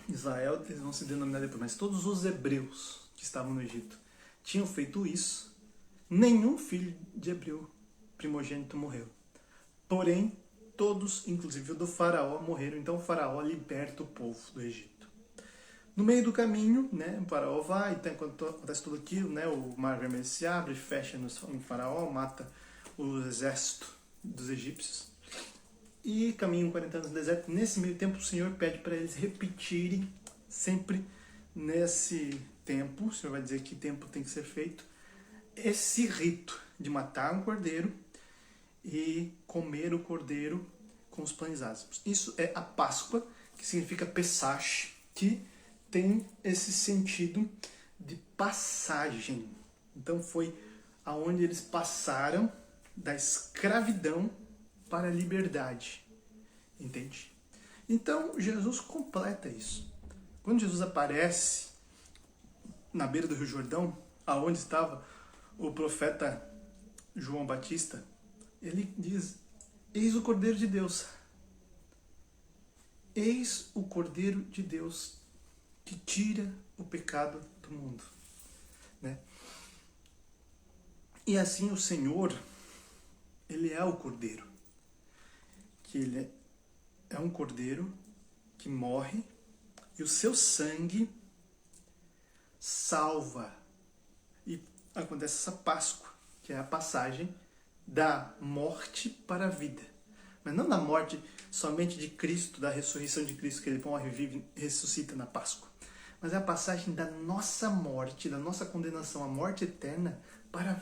Israel, eles vão se denominar depois, mas todos os hebreus que estavam no Egito tinham feito isso, nenhum filho de hebreu primogênito morreu. Porém, todos, inclusive o do faraó, morreram. Então o faraó liberta o povo do Egito. No meio do caminho, né, o faraó vai, então, enquanto acontece tudo aquilo, né, o mar vermelho se abre, fecha no faraó, mata o exército dos egípcios e caminham 40 anos no deserto. Nesse meio tempo, o Senhor pede para eles repetirem sempre nesse tempo, o Senhor vai dizer que tempo tem que ser feito, esse rito de matar um cordeiro e comer o cordeiro com os pães ázimos. Isso é a Páscoa, que significa Pesach, que tem esse sentido de passagem. Então foi aonde eles passaram da escravidão para a liberdade. Entende? Então Jesus completa isso. Quando Jesus aparece na beira do Rio Jordão, aonde estava o profeta João Batista, ele diz: eis o Cordeiro de Deus. Eis o Cordeiro de Deus que tira o pecado do mundo. Né? E assim o Senhor, ele é o Cordeiro. Que ele é um Cordeiro que morre e o seu sangue salva. E acontece essa Páscoa, que é a passagem da morte para a vida. Mas não da morte somente de Cristo, da ressurreição de Cristo, que ele morre, vive e ressuscita na Páscoa. Mas é a passagem da nossa morte, da nossa condenação à morte eterna, para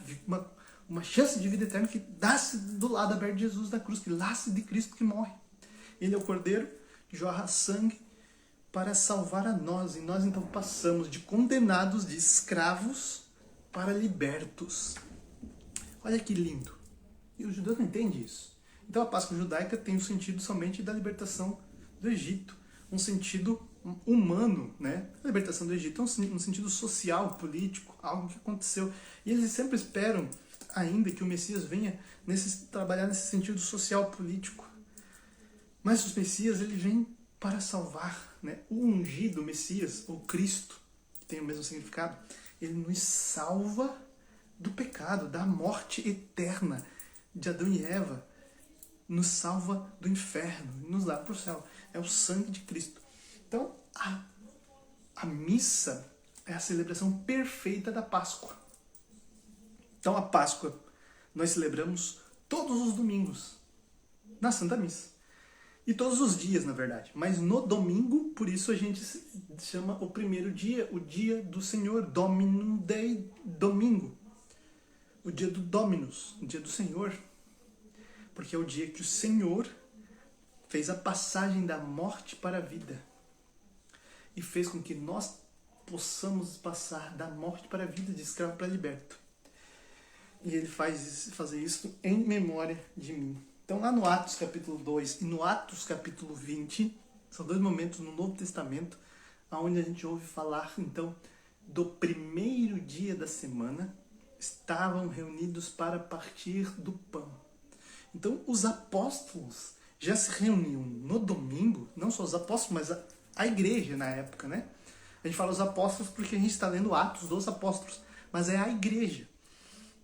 uma chance de vida eterna que nasce do lado aberto de Jesus da cruz, que nasce de Cristo que morre. Ele é o Cordeiro que jorra sangue para salvar a nós. E nós então passamos de condenados, de escravos, para libertos. Olha que lindo. E os judeus não entendem isso. Então a Páscoa judaica tem o sentido somente da libertação do Egito. Um sentido humano, né? A libertação do Egito é um sentido social, político, algo que aconteceu. E eles sempre esperam ainda que o Messias venha trabalhar nesse sentido social, político. Mas o Messias, ele vem para salvar, né? O ungido, o Messias, ou Cristo, que tem o mesmo significado, ele nos salva do pecado, da morte eterna de Adão e Eva, nos salva do inferno, nos leva para o céu. É o sangue de Cristo. Então, a missa é a celebração perfeita da Páscoa. Então, a Páscoa nós celebramos todos os domingos, na Santa Missa. E todos os dias, na verdade. Mas no domingo, por isso a gente chama o primeiro dia, o dia do Senhor, Dominum Dei, domingo. O dia do Dominus, o dia do Senhor. Porque é o dia que o Senhor fez a passagem da morte para a vida. E fez com que nós possamos passar da morte para a vida, de escravo para liberto. E ele faz fazer isso em memória de mim. Então lá no Atos capítulo 2 e no Atos capítulo 20, são dois momentos no Novo Testamento, onde a gente ouve falar então do primeiro dia da semana, estavam reunidos para partir do pão. Então os apóstolos já se reuniam no domingo, não só os apóstolos, mas a igreja na época, né? A gente fala os apóstolos porque a gente está lendo Atos dos Apóstolos, mas é a igreja.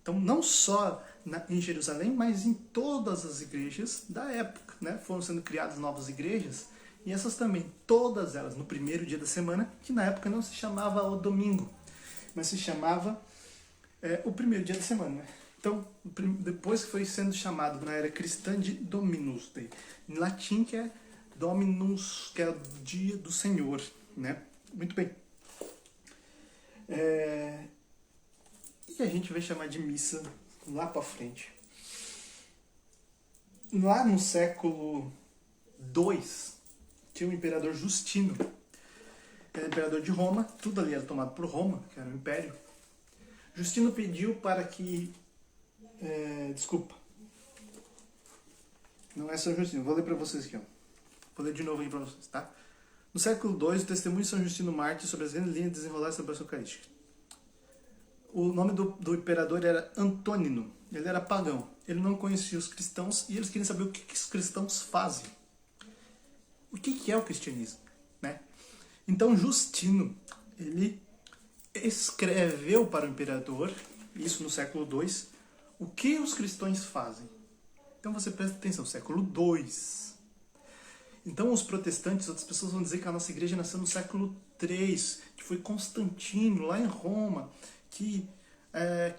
Então não só em Jerusalém, mas em todas as igrejas da época, né? Foram sendo criadas novas igrejas, e essas também, todas elas, no primeiro dia da semana, que na época não se chamava o domingo, mas se chamava o primeiro dia da semana, né? Então, depois que foi sendo chamado na era cristã de Dominus Dei, em latim que é Dominus, que é o dia do Senhor, né? Muito bem. E a gente vai chamar de missa lá para frente. Lá no século II, tinha o imperador Justino. Era imperador de Roma, tudo ali era tomado por Roma, que era o império. Justino pediu para que... Não é São Justino. Vou ler para vocês aqui, ó. Vou ler de novo aí para vocês, tá? No século II, o testemunho de São Justino Mártir sobre as grandes linhas de desenrolar da celebração eucarística. O nome do imperador era Antônino. Ele era pagão. Ele não conhecia os cristãos e eles queriam saber o que os cristãos fazem. O que é o cristianismo, né? Então Justino, ele escreveu para o imperador, isso no século II, o que os cristãos fazem. Então você presta atenção, século II. Então os protestantes, outras pessoas vão dizer que a nossa igreja nasceu no século III, que foi Constantino, lá em Roma, que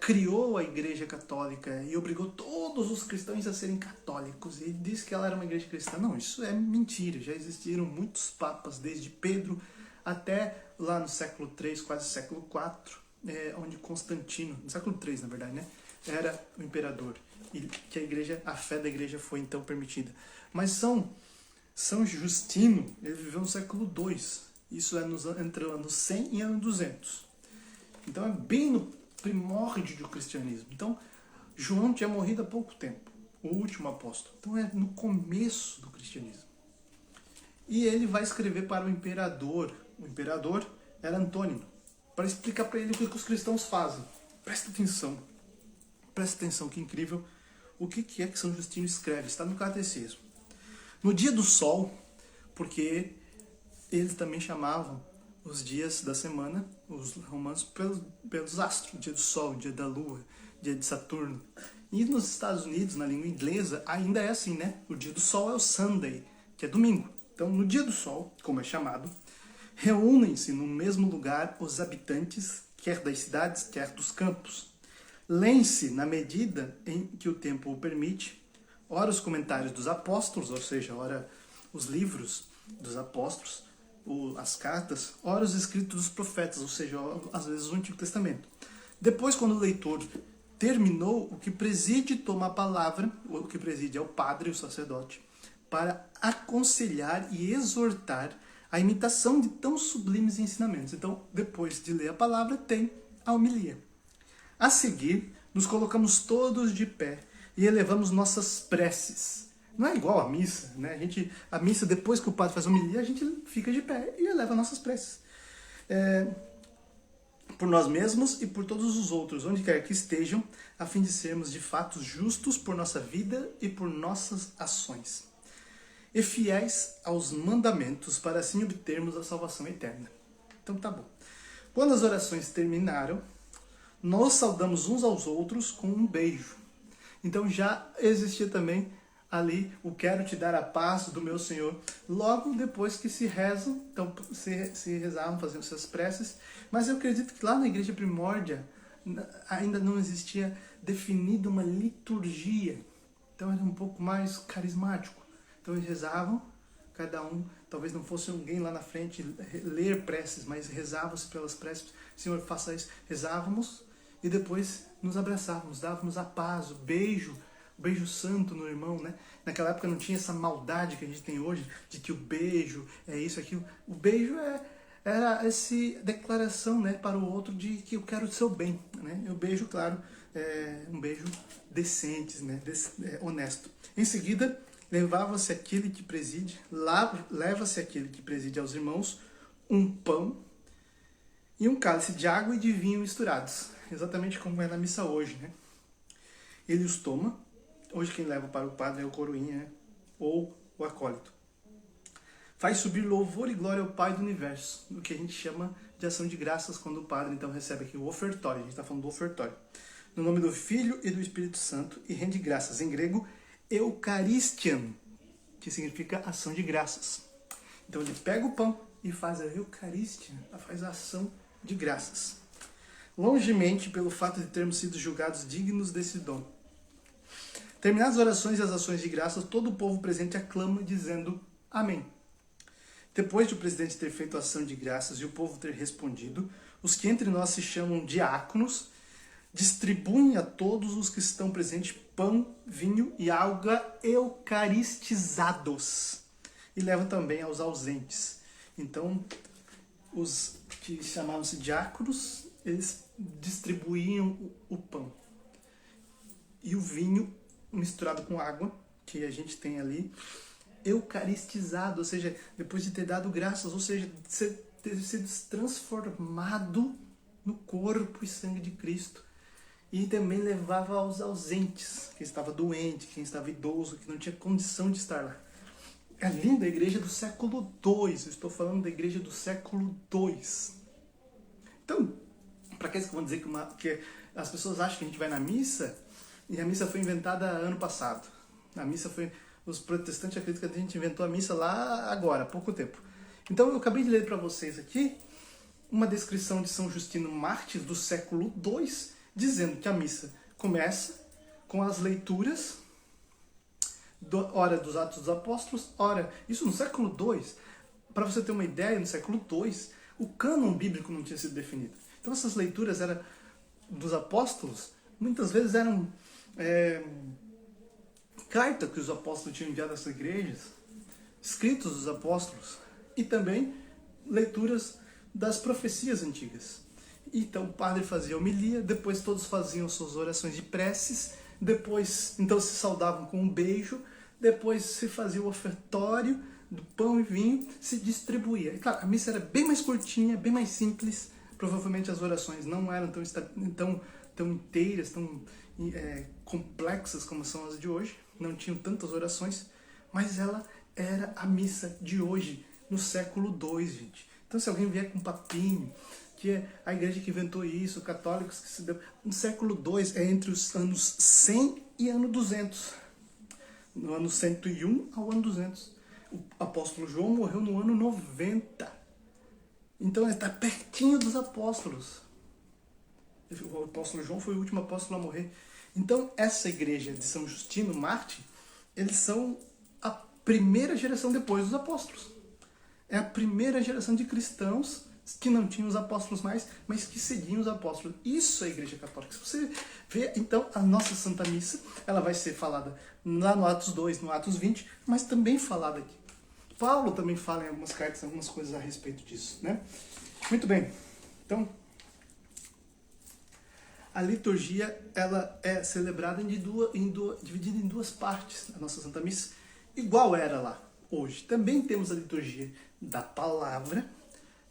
criou a igreja católica e obrigou todos os cristãos a serem católicos. E disse que ela era uma igreja cristã. Não, isso é mentira. Já existiram muitos papas, desde Pedro até lá no século III, quase século IV, onde Constantino, no século III na verdade, né, era o imperador. E que a fé da igreja foi então permitida. Mas São Justino, ele viveu no século II. Isso é entre o ano 100 e ano 200. Então é bem no primórdio do cristianismo. Então, João tinha morrido há pouco tempo, o último apóstolo. Então é no começo do cristianismo. E ele vai escrever para o imperador. O imperador era Antônino, para explicar para ele o que os cristãos fazem. Presta atenção, que incrível. O que é que São Justino escreve? Está no Catecismo. No dia do sol, porque eles também chamavam os dias da semana, os romanos, pelos astros. Dia do sol, dia da lua, dia de Saturno. E nos Estados Unidos, na língua inglesa, ainda é assim, né? O dia do sol é o Sunday, que é domingo. Então, no dia do sol, como é chamado, reúnem-se no mesmo lugar os habitantes, quer das cidades, quer dos campos. Leem-se, na medida em que o tempo o permite, ora os comentários dos apóstolos, ou seja, ora os livros dos apóstolos, as cartas, ora os escritos dos profetas, ou seja, às vezes o Antigo Testamento. Depois, quando o leitor terminou, o que preside toma a palavra, o que preside é o padre, o sacerdote, para aconselhar e exortar a imitação de tão sublimes ensinamentos. Então, depois de ler a palavra, tem a homilia. A seguir, nos colocamos todos de pé e elevamos nossas preces. Não é igual a missa, né? A missa, depois que o padre faz a homilia, a gente fica de pé e eleva nossas preces. Por nós mesmos e por todos os outros, onde quer que estejam, a fim de sermos de fato justos por nossa vida e por nossas ações, e fiéis aos mandamentos, para assim obtermos a salvação eterna. Então tá bom. Quando as orações terminaram, nós saudamos uns aos outros com um beijo. Então já existia também ali o quero te dar a paz do meu Senhor. Logo depois que se rezam, então se rezavam fazendo suas preces. Mas eu acredito que lá na igreja primórdia ainda não existia definida uma liturgia. Então era um pouco mais carismático. Então eles rezavam, cada um, talvez não fosse alguém lá na frente ler preces, mas rezavam-se pelas preces. Senhor, faça isso. Rezávamos e depois nos abraçávamos, dávamos a paz, o beijo santo no irmão, né? Naquela época não tinha essa maldade que a gente tem hoje, de que o beijo é isso, aquilo. O beijo era essa declaração, né, para o outro de que eu quero o seu bem, né? E o beijo, claro, um beijo decente, né? Honesto. Em seguida, leva-se aquele que preside aos irmãos um pão e um cálice de água e de vinho misturados, exatamente como é na missa hoje, né? Ele os toma. Hoje quem leva para o padre é o coroinha, né? Ou o acólito. Faz subir louvor e glória ao Pai do Universo, o que a gente chama de ação de graças, quando o padre então recebe aqui o ofertório. A gente está falando do ofertório. No nome do Filho e do Espírito Santo, e rende graças. Em grego, Eucharistian, que significa ação de graças. Então ele pega o pão e faz a Eucaristia, faz a ação de graças. Longemente pelo fato de termos sido julgados dignos desse dom. Terminadas as orações e as ações de graças, todo o povo presente aclama dizendo amém. Depois de o presidente ter feito a ação de graças e o povo ter respondido, os que entre nós se chamam diáconos distribuem a todos os que estão presentes pão, vinho e água eucaristizados. E levam também aos ausentes. Então, os que chamavam-se diáconos, eles distribuíam o pão. E o vinho misturado com água, que a gente tem ali, eucaristizado, ou seja, depois de ter dado graças, ou seja, ter sido transformado no corpo e sangue de Cristo. E também levava aos ausentes, quem estava doente, quem estava idoso, que não tinha condição de estar lá. É linda a igreja do século II, eu estou falando da igreja do século II. Então, para aqueles que vão dizer que as pessoas acham que a gente vai na missa, e a missa foi inventada ano passado. A missa foi... Os protestantes acreditam que a gente inventou a missa lá agora, há pouco tempo. Então eu acabei de ler para vocês aqui uma descrição de São Justino Mártir do século II, dizendo que a missa começa com as leituras, ora dos Atos dos Apóstolos, ora, isso no século II. Para você ter uma ideia, no século II, o cânon bíblico não tinha sido definido. Então essas leituras dos apóstolos, muitas vezes eram cartas que os apóstolos tinham enviado às igrejas, escritos dos apóstolos, e também leituras das profecias antigas. Então o padre fazia homilia, depois todos faziam suas orações de preces, depois então se saudavam com um beijo, depois se fazia o ofertório do pão e vinho, se distribuía. E claro, a missa era bem mais curtinha, bem mais simples, provavelmente as orações não eram tão inteiras, tão complexas como são as de hoje, não tinham tantas orações, mas ela era a missa de hoje, no século II, gente. Então se alguém vier com um papinho, que é a igreja que inventou isso, católicos que se deu... No século II, é entre os anos 100 e ano 200. No ano 101 ao ano 200. O apóstolo João morreu no ano 90. Então ele está pertinho dos apóstolos. O apóstolo João foi o último apóstolo a morrer. Então essa igreja de São Justino Mártir, eles são a primeira geração depois dos apóstolos. É a primeira geração de cristãos que não tinham os apóstolos mais, mas que seguiam os apóstolos. Isso é a Igreja Católica. Se você vê, então, a nossa Santa Missa, ela vai ser falada lá no Atos 2, no Atos 20, mas também falada aqui. Paulo também fala em algumas cartas, algumas coisas a respeito disso, né? Muito bem. Então, a liturgia, ela é celebrada dividida em duas partes, a nossa Santa Missa, igual era lá hoje. Também temos a liturgia da palavra,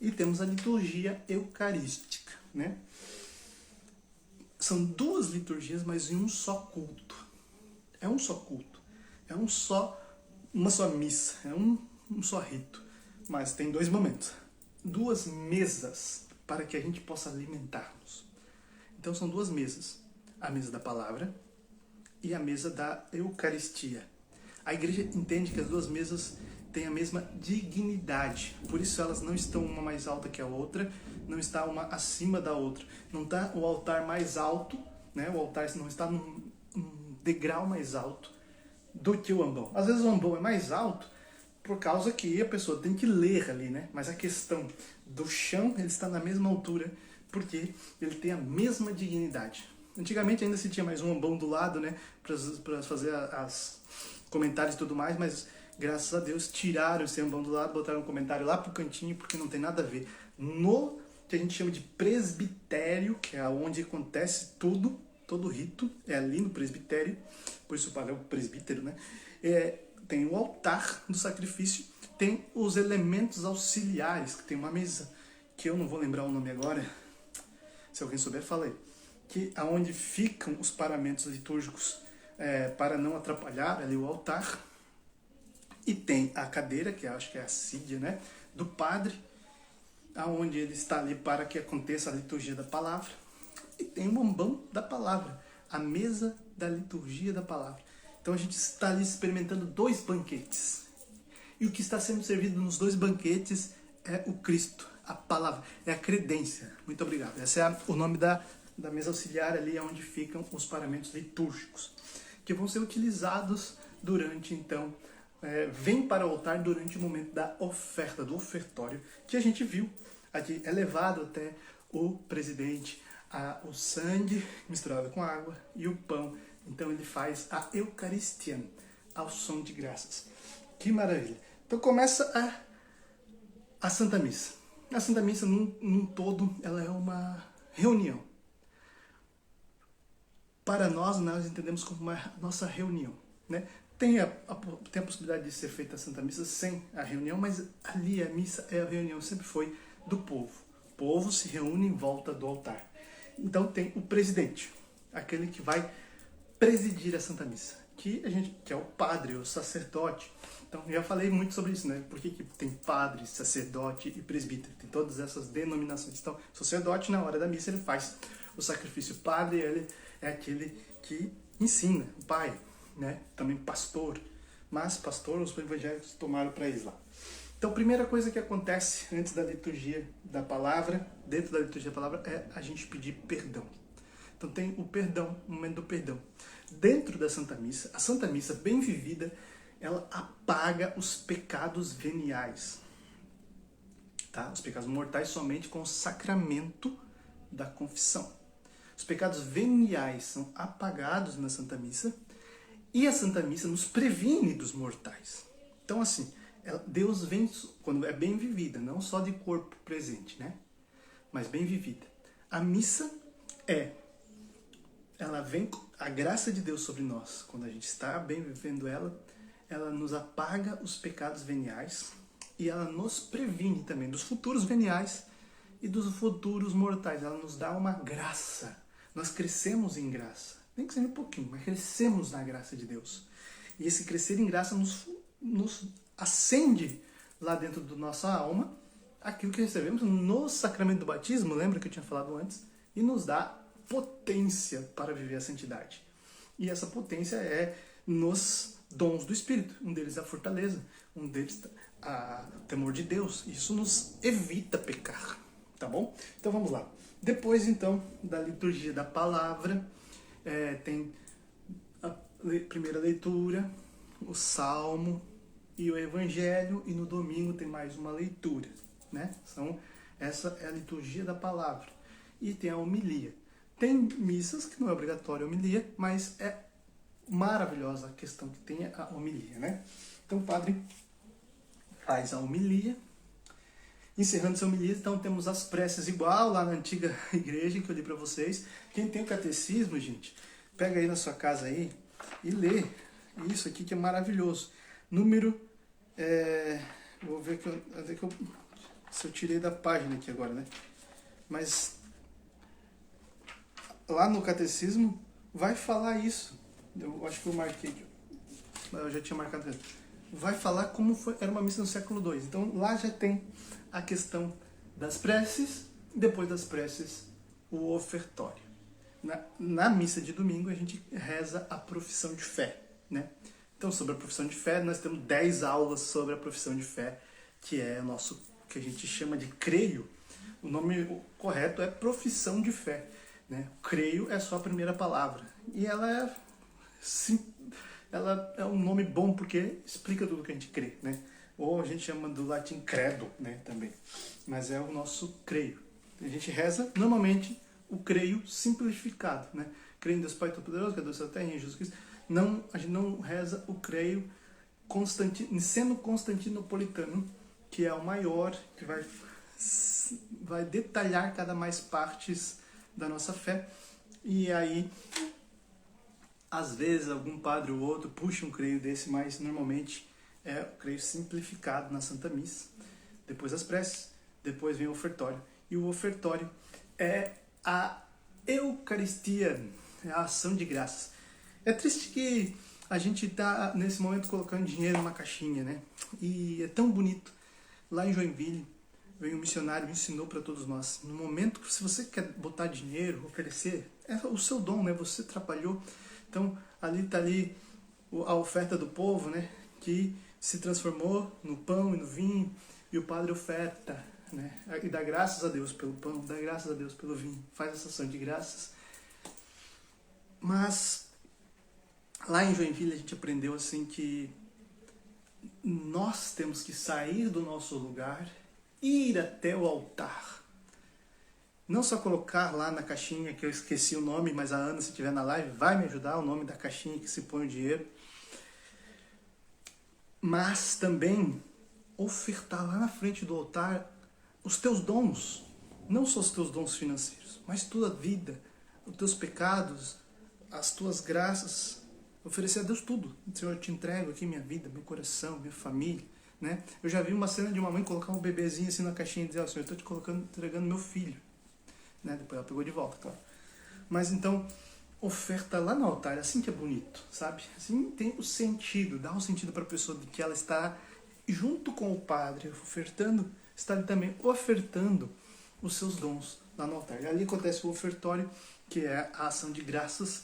e temos a liturgia eucarística, né? São duas liturgias, mas em um só culto. É um só culto. É uma só missa. É um só rito. Mas tem dois momentos. Duas mesas para que a gente possa alimentar-nos. Então são duas mesas. A mesa da palavra e a mesa da Eucaristia. A igreja entende que as duas mesas têm a mesma dignidade, por isso elas não estão uma mais alta que a outra, não está uma acima da outra, não está o altar mais alto, né? O altar não está num degrau mais alto do que o ambão. Às vezes o ambão é mais alto por causa que a pessoa tem que ler ali, né? Mas a questão do chão, ele está na mesma altura, porque ele tem a mesma dignidade. Antigamente ainda se tinha mais um ambão do lado, né? Para fazer as comentários e tudo mais, mas graças a Deus tiraram esse ambão do lado, botaram um comentário lá pro cantinho, porque não tem nada a ver. No que a gente chama de presbitério, que é onde acontece tudo, todo o rito, é ali no presbitério, por isso o padre é o presbítero, né? Tem o altar do sacrifício, tem os elementos auxiliares, que tem uma mesa, que eu não vou lembrar o nome agora, se alguém souber, fala aí, que aonde ficam os paramentos litúrgicos para não atrapalhar ali o altar. E tem a cadeira, que eu acho que é a sídia, né, do padre, aonde ele está ali para que aconteça a liturgia da palavra. E tem o ambão da palavra, a mesa da liturgia da palavra. Então a gente está ali experimentando dois banquetes. E o que está sendo servido nos dois banquetes é o Cristo, a palavra, é a credência. Muito obrigado. Esse é o nome da mesa auxiliar ali, onde ficam os paramentos litúrgicos, que vão ser utilizados durante, então, vem para o altar durante o momento da oferta, do ofertório, que a gente viu aqui, é levado até o presidente o sangue misturado com água e o pão. Então ele faz a Eucaristia, ao som de graças. Que maravilha! Então começa a Santa Missa. A Santa Missa, num todo, ela é uma reunião. Para nós entendemos como uma nossa reunião, né? Tem a possibilidade de ser feita a Santa Missa sem a reunião, mas ali a missa, a reunião sempre foi do povo. O povo se reúne em volta do altar. Então tem o presidente, aquele que vai presidir a Santa Missa, que é o padre, o sacerdote. Então, eu já falei muito sobre isso, né? Por que tem padre, sacerdote e presbítero? Tem todas essas denominações. Então, o sacerdote, na hora da missa, ele faz o sacrifício. O padre, ele é aquele que ensina, o pai, né? Também pastor. Mas pastor, os evangélicos tomaram para eles lá. Então, a primeira coisa que acontece antes da liturgia da palavra, dentro da liturgia da palavra, é a gente pedir perdão. Então, tem o perdão, o momento do perdão. Dentro da Santa Missa, a Santa Missa bem vivida, ela apaga os pecados veniais, tá? Os pecados mortais somente com o sacramento da confissão. Os pecados veniais são apagados na Santa Missa e a Santa Missa nos previne dos mortais. Então, assim, Deus vem quando é bem vivida, não só de corpo presente, né? Mas bem vivida. A missa ela vem, a graça de Deus sobre nós, quando a gente está bem vivendo ela nos apaga os pecados veniais e ela nos previne também dos futuros veniais e dos futuros mortais. Ela nos dá uma graça. Nós crescemos em graça. Nem que seja um pouquinho, mas crescemos na graça de Deus. E esse crescer em graça nos acende lá dentro da nossa alma aquilo que recebemos no sacramento do batismo, lembra que eu tinha falado antes? E nos dá potência para viver a santidade. E essa potência é nos dons do Espírito. Um deles é a fortaleza, um deles é o temor de Deus. Isso nos evita pecar, tá bom? Então vamos lá. Depois, então, da liturgia da palavra, tem a primeira leitura, o salmo e o evangelho, e no domingo tem mais uma leitura, né? Essa é a liturgia da palavra. E tem a homilia. Tem missas que não é obrigatória a homilia, mas é maravilhosa a questão que tem a homilia, né? Então o padre faz a homilia. Encerrando essa homilia, então temos as preces igual lá na antiga igreja que eu li para vocês. Quem tem o catecismo, gente, pega aí na sua casa aí e lê isso aqui que é maravilhoso. Número, vou ver se eu tirei da página aqui agora, né? Mas lá no catecismo vai falar isso. Eu acho que eu marquei aqui. Eu já tinha marcado antes. Vai falar como era uma missa no século II. Então lá já tem a questão das preces, depois das preces o ofertório. Na missa de domingo a gente reza a profissão de fé, né? Então sobre a profissão de fé nós temos 10 aulas sobre a profissão de fé, que é que a gente chama de creio. O nome correto é profissão de fé, né? Creio é só a primeira palavra e ela é um nome bom porque explica tudo que a gente crê, né? Ou a gente chama do latim credo, né, também. Mas é o nosso creio. A gente reza, normalmente, o creio simplificado, né? Creio em Deus Pai Todo-Poderoso, que é Deus da Terra e em Jesus Cristo. Não, a gente não reza o creio sendo constantinopolitano, que é o maior, que vai detalhar cada mais partes da nossa fé. E aí, às vezes, algum padre ou outro puxa um creio desse, mas normalmente é o creio simplificado na Santa Missa. Depois as preces, depois vem o ofertório. E o ofertório é a Eucaristia, é a ação de graças. É triste que a gente está, nesse momento, colocando dinheiro numa caixinha, né? E é tão bonito. Lá em Joinville, veio um missionário e ensinou para todos nós. No momento que, se você quer botar dinheiro, oferecer, é o seu dom, né? Você trabalhou. Então, ali está a oferta do povo, né? Que se transformou no pão e no vinho, e o padre oferta, né? E dá graças a Deus pelo pão, dá graças a Deus pelo vinho, faz essa ação de graças. Mas lá em Joinville a gente aprendeu assim que nós temos que sair do nosso lugar, ir até o altar. Não só colocar lá na caixinha, que eu esqueci o nome, mas a Ana, se estiver na live, vai me ajudar, o nome da caixinha que se põe o dinheiro. Mas também ofertar lá na frente do altar os teus dons, não só os teus dons financeiros, mas tua vida, os teus pecados, as tuas graças, Oferecer a Deus tudo. Senhor, eu te entrego aqui minha vida, meu coração, minha família. Né? Eu já vi uma cena de uma mãe colocar um bebezinho assim na caixinha e dizer, Senhor, eu estou entregando meu filho. Né? Depois ela pegou de volta, claro. Mas então, oferta lá no altar, assim que é bonito, sabe? Assim tem o sentido, dá um sentido para a pessoa de que ela está junto com o Padre, ofertando, está ali também ofertando os seus dons lá no altar. E ali acontece o ofertório, que é a ação de graças,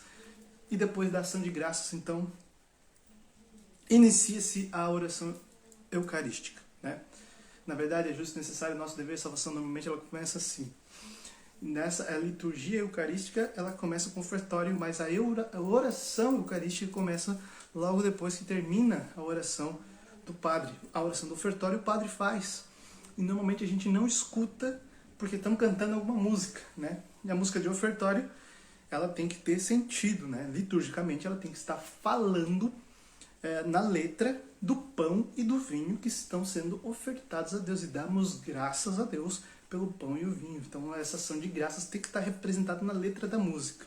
e depois da ação de graças, então, inicia-se a oração eucarística. Né? Na verdade, é justo, necessário, nosso dever, salvação, normalmente ela começa assim. A liturgia eucarística, ela começa com o ofertório, mas a oração eucarística começa logo depois que termina a oração do padre. A oração do ofertório o padre faz. E normalmente a gente não escuta porque estamos cantando alguma música. Né? E a música de ofertório, ela tem que ter sentido. Né? Liturgicamente, ela tem que estar falando na letra do pão e do vinho que estão sendo ofertados a Deus. E damos graças a Deus pelo pão e o vinho. Então essa ação de graças tem que estar representada na letra da música.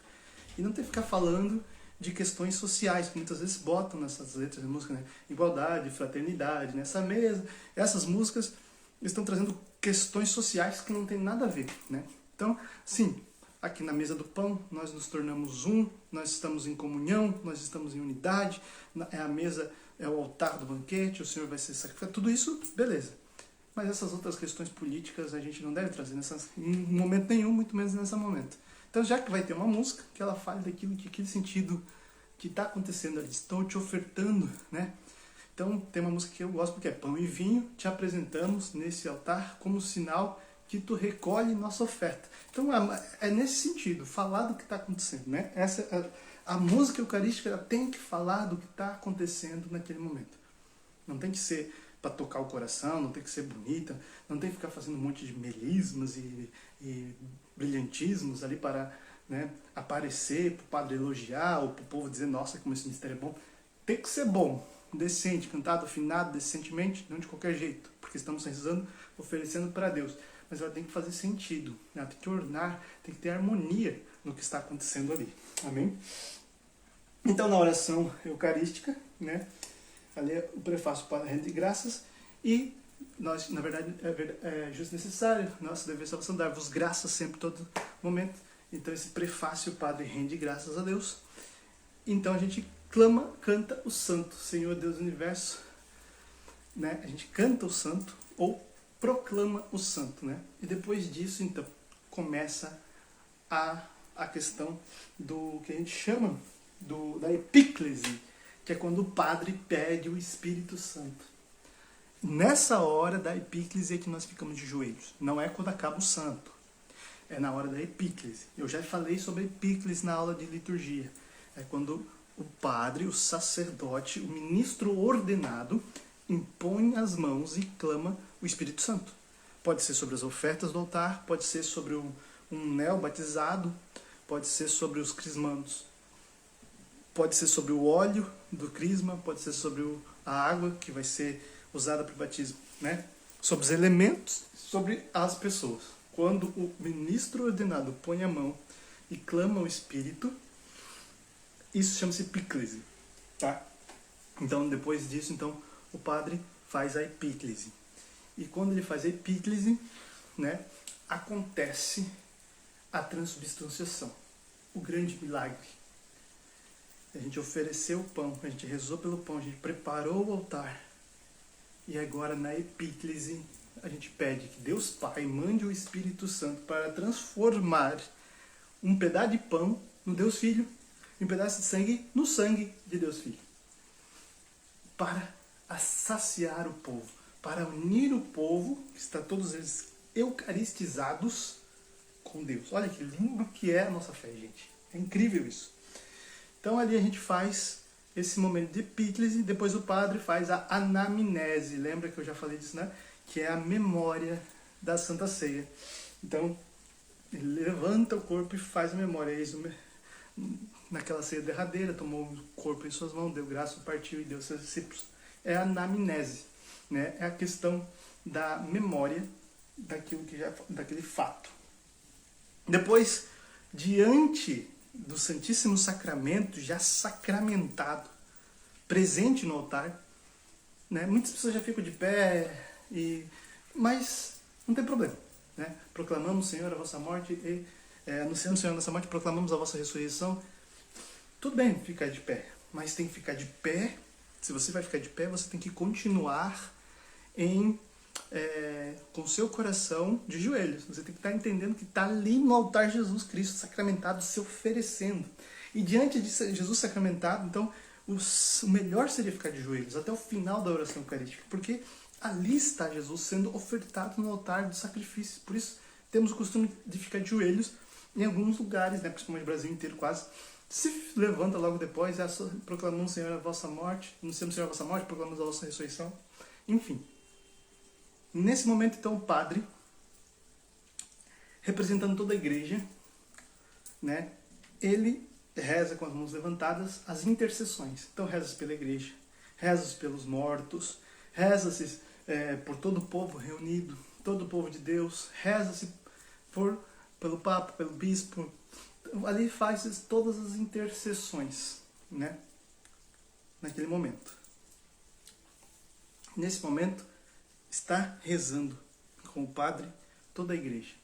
E não tem que ficar falando de questões sociais, que muitas vezes botam nessas letras de música, né? Igualdade, fraternidade, nessa mesa. Essas músicas estão trazendo questões sociais que não tem nada a ver. Né? Então, sim, aqui na mesa do pão nós nos tornamos um, nós estamos em comunhão, nós estamos em unidade, é a mesa, é o altar do banquete, o Senhor vai ser sacrificado, tudo isso, beleza. Mas essas outras questões políticas a gente não deve trazer em momento nenhum, muito menos nesse momento. Então, já que vai ter uma música, que ela fale daquilo, que aquele sentido que está acontecendo ali, estão te ofertando, né? Então, tem uma música que eu gosto, porque é Pão e Vinho, te apresentamos nesse altar como sinal que tu recolhe nossa oferta. Então, é nesse sentido, falar do que está acontecendo, né? A música eucarística ela tem que falar do que está acontecendo naquele momento. Não tem que ser para tocar o coração, não tem que ser bonita, não tem que ficar fazendo um monte de melismas e brilhantismos ali para, né, aparecer, para o padre elogiar, ou para o povo dizer, nossa, como esse mistério é bom. Tem que ser bom, decente, cantado, afinado, decentemente, não de qualquer jeito, porque estamos rezando, oferecendo para Deus. Mas ela tem que fazer sentido, ela tem que ornar, tem que ter harmonia no que está acontecendo ali. Amém? Então, na oração eucarística, né, ali é o prefácio para a renda de graças, e nós, na verdade, é justo necessário, nosso dever salvação, dar-vos graças sempre, todo momento. Então, esse prefácio, o Padre rende graças a Deus. Então, a gente canta o santo, Senhor Deus do Universo, né? A gente canta o santo, ou proclama o santo, né? E depois disso, então, começa a questão do que a gente chama da epíclese, que é quando o padre pede o Espírito Santo. Nessa hora da epíclese é que nós ficamos de joelhos. Não é quando acaba o santo. É na hora da epíclese. Eu já falei sobre a epíclese na aula de liturgia. É quando o padre, o sacerdote, o ministro ordenado, impõe as mãos e clama o Espírito Santo. Pode ser sobre as ofertas do altar, pode ser sobre um neobatizado, pode ser sobre os crismandos. Pode ser sobre o óleo do crisma, pode ser sobre a água que vai ser usada para o batismo, né? Sobre os elementos, sobre as pessoas. Quando o ministro ordenado põe a mão e clama o Espírito, isso chama-se epíclese, tá? Então, depois disso, então, o padre faz a epíclese. E quando ele faz a epíclese, né, acontece a transubstanciação, o grande milagre. A gente ofereceu o pão, a gente rezou pelo pão, a gente preparou o altar. E agora na epíclese a gente pede que Deus Pai mande o Espírito Santo para transformar um pedaço de pão no Deus Filho e um pedaço de sangue no sangue de Deus Filho. Para saciar o povo, para unir o povo, que está todos eles eucaristizados com Deus. Olha que lindo que é a nossa fé, gente. É incrível isso. Então ali a gente faz esse momento de epíclese, depois o padre faz a anamnese. Lembra que eu já falei disso, né? Que é a memória da Santa Ceia. Então, ele levanta o corpo e faz a memória. Naquela ceia derradeira, tomou o corpo em suas mãos, deu graça, partiu e deu seus discípulos. É a anamnese, né? É a questão da memória daquele fato. Depois, diante do Santíssimo Sacramento já sacramentado, presente no altar, né? Muitas pessoas já ficam de pé, mas não tem problema, né? Proclamamos, Senhor, a vossa morte e anunciando, Senhor, a nossa morte, proclamamos a vossa ressurreição. Tudo bem ficar de pé, mas tem que ficar de pé. Se você vai ficar de pé, você tem que continuar com seu coração de joelhos. Você tem que estar entendendo que está ali no altar Jesus Cristo sacramentado, se oferecendo. E diante de Jesus sacramentado, então, o melhor seria ficar de joelhos até o final da oração eucarística, porque ali está Jesus sendo ofertado no altar do sacrifício. Por isso, temos o costume de ficar de joelhos em alguns lugares, né, principalmente no Brasil inteiro quase. Se levanta logo depois, proclamamos, Senhor, a vossa morte, anunciamos, Senhor, a vossa morte, proclamamos a vossa ressurreição. Enfim. Nesse momento, então, o padre, representando toda a igreja, né, ele reza com as mãos levantadas as intercessões. Então, reza pela igreja, reza pelos mortos, reza-se por todo o povo reunido, todo o povo de Deus, reza-se pelo Papa, pelo Bispo. Ali faz todas as intercessões, né, naquele momento. Nesse momento, está rezando com o padre toda a igreja,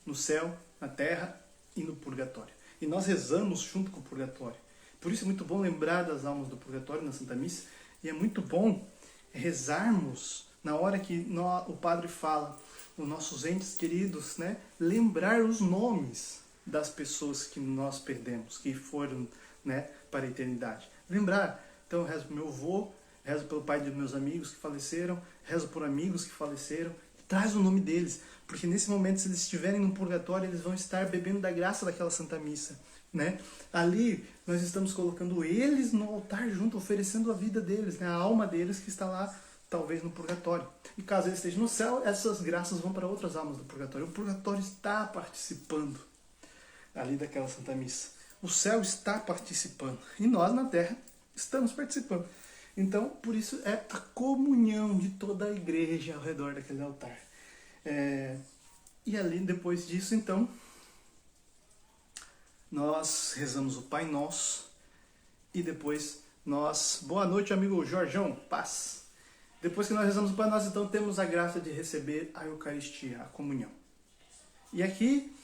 no céu, na terra e no purgatório. E nós rezamos junto com o purgatório. Por isso é muito bom lembrar das almas do purgatório na Santa Missa, e é muito bom rezarmos na hora que o padre fala, os nossos entes queridos, né, lembrar os nomes das pessoas que nós perdemos, que foram, né, para a eternidade. Lembrar. Então eu rezo para o meu avô, rezo pelo pai dos meus amigos que faleceram, rezo por amigos que faleceram, traz o nome deles, porque nesse momento, se eles estiverem no purgatório, eles vão estar bebendo da graça daquela Santa Missa, né? Ali, nós estamos colocando eles no altar junto, oferecendo a vida deles, né? A alma deles que está lá, talvez no purgatório. E caso eles estejam no céu, essas graças vão para outras almas do purgatório. O purgatório está participando ali daquela Santa Missa. O céu está participando, e nós na terra estamos participando. Então, por isso é a comunhão de toda a igreja ao redor daquele altar. E ali, depois disso, então, nós rezamos o Pai Nosso e depois nós... Boa noite, amigo Jorjão, paz! Depois que nós rezamos o Pai Nosso, então, temos a graça de receber a Eucaristia, a comunhão. E aqui,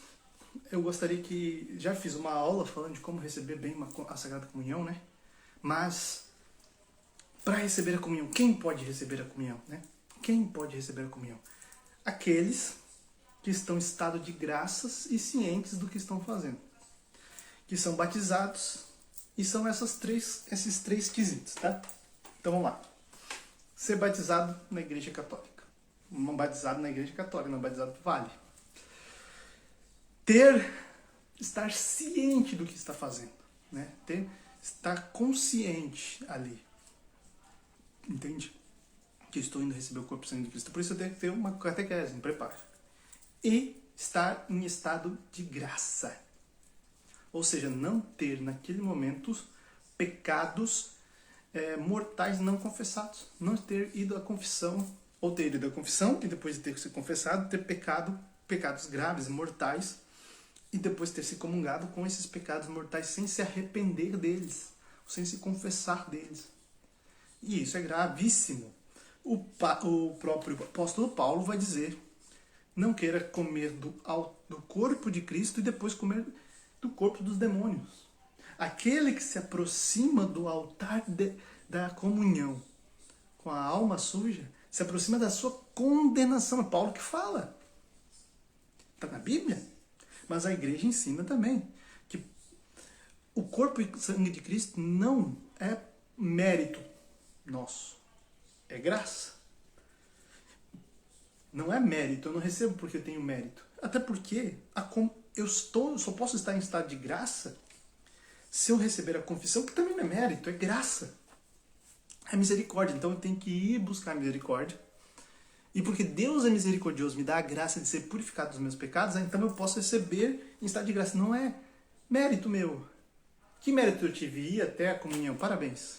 eu gostaria que... Já fiz uma aula falando de como receber bem a Sagrada Comunhão, né? Mas... para receber a comunhão, quem pode receber a comunhão, né? Quem pode receber a comunhão? Aqueles que estão em estado de graças e cientes do que estão fazendo. Que são batizados, e são esses três quesitos, tá? Então vamos lá. Ser batizado na Igreja Católica. Não batizado na Igreja Católica, não batizado vale. Estar ciente do que está fazendo, né? Estar consciente ali. Entende? Que estou indo receber o corpo e sangue de Cristo. Por isso eu tenho que ter uma catequese, um preparo. E estar em estado de graça. Ou seja, não ter naquele momento pecados mortais não confessados. Não ter ido à confissão, ou ter ido à confissão e depois de ter se confessado, ter pecados graves, mortais, e depois ter se comungado com esses pecados mortais sem se arrepender deles, sem se confessar deles. E isso é gravíssimo. O próprio apóstolo Paulo vai dizer: não queira comer do corpo de Cristo e depois comer do corpo dos demônios. Aquele que se aproxima do altar da comunhão com a alma suja, se aproxima da sua condenação. É Paulo que fala. Está na Bíblia. Mas a igreja ensina também que o corpo e sangue de Cristo não é mérito nosso, é graça. Não é mérito, eu não recebo porque eu tenho mérito. Até porque eu só posso estar em estado de graça se eu receber a confissão, que também não é mérito, é graça. É misericórdia, então eu tenho que ir buscar misericórdia. E porque Deus é misericordioso, me dá a graça de ser purificado dos meus pecados, então eu posso receber em estado de graça. Não é mérito meu. Que mérito eu tive? Ir até a comunhão, parabéns.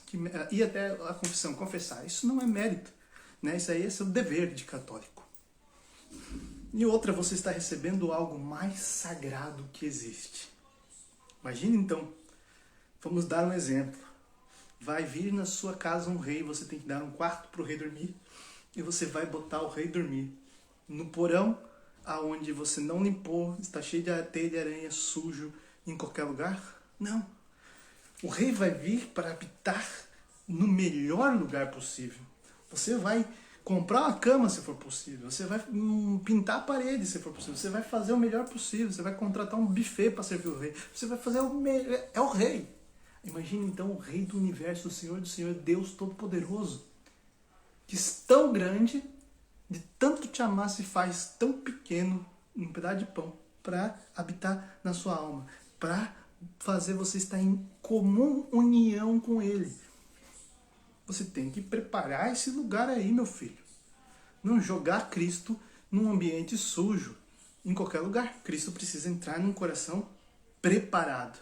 Ir até a confissão, confessar. Isso não é mérito, né? Isso aí é seu dever de católico. E outra, você está recebendo algo mais sagrado que existe. Imagina então, vamos dar um exemplo. Vai vir na sua casa um rei, você tem que dar um quarto para o rei dormir, e você vai botar o rei dormir no porão, aonde você não limpou, está cheio de teia de aranha, sujo, em qualquer lugar? Não. O rei vai vir para habitar no melhor lugar possível. Você vai comprar uma cama se for possível, você vai pintar a parede se for possível, você vai fazer o melhor possível, você vai contratar um buffet para servir o rei, você vai fazer o melhor. É o rei. Imagine então o rei do universo, o Senhor do Senhor, Deus Todo-Poderoso, que é tão grande, de tanto te amar, se faz tão pequeno, um pedaço de pão, para habitar na sua alma, para fazer você estar em comum união com Ele. Você tem que preparar esse lugar aí, meu filho. Não jogar Cristo num ambiente sujo, em qualquer lugar. Cristo precisa entrar num coração preparado,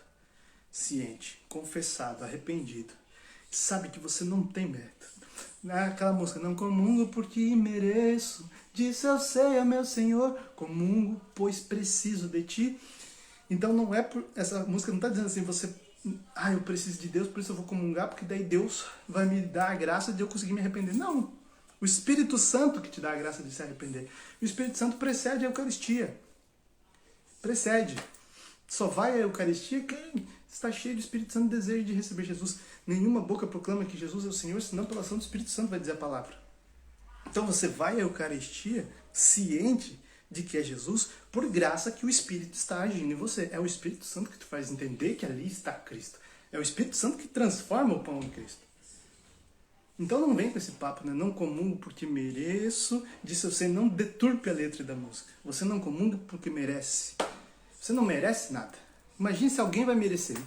ciente, confessado, arrependido. Sabe que você não tem mérito. Aquela música, não comungo porque mereço, disse eu sei, é meu Senhor, comungo, pois preciso de ti. Então não é por. Essa música não está dizendo assim, você. Eu preciso de Deus, por isso eu vou comungar, porque daí Deus vai me dar a graça de eu conseguir me arrepender. Não. O Espírito Santo que te dá a graça de se arrepender. O Espírito Santo precede a Eucaristia. Precede. Só vai à Eucaristia quem está cheio do Espírito Santo e desejo de receber Jesus. Nenhuma boca proclama que Jesus é o Senhor, senão pela ação do Espírito Santo vai dizer a palavra. Então você vai à Eucaristia ciente de que é Jesus, por graça que o Espírito está agindo em você. É o Espírito Santo que te faz entender que ali está Cristo. É o Espírito Santo que transforma o pão em Cristo. Então não vem com esse papo, né? Não comungo porque mereço, disse você, não deturpe a letra da música. Você não comunga porque merece. Você não merece nada. Imagine se alguém vai merecer.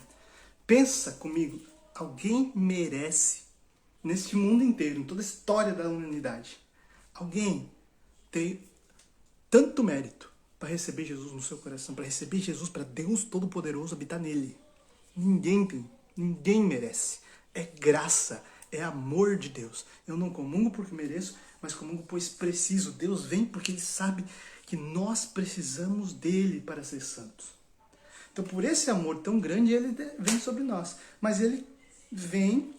Pensa comigo, alguém merece, neste mundo inteiro, em toda a história da humanidade, alguém tem tanto mérito para receber Jesus no seu coração, para receber Jesus, para Deus Todo-Poderoso habitar nele. Ninguém tem, ninguém merece. É graça, é amor de Deus. Eu não comungo porque mereço, mas comungo pois preciso. Deus vem porque Ele sabe que nós precisamos dele para ser santos. Então, por esse amor tão grande, Ele vem sobre nós. Mas Ele vem,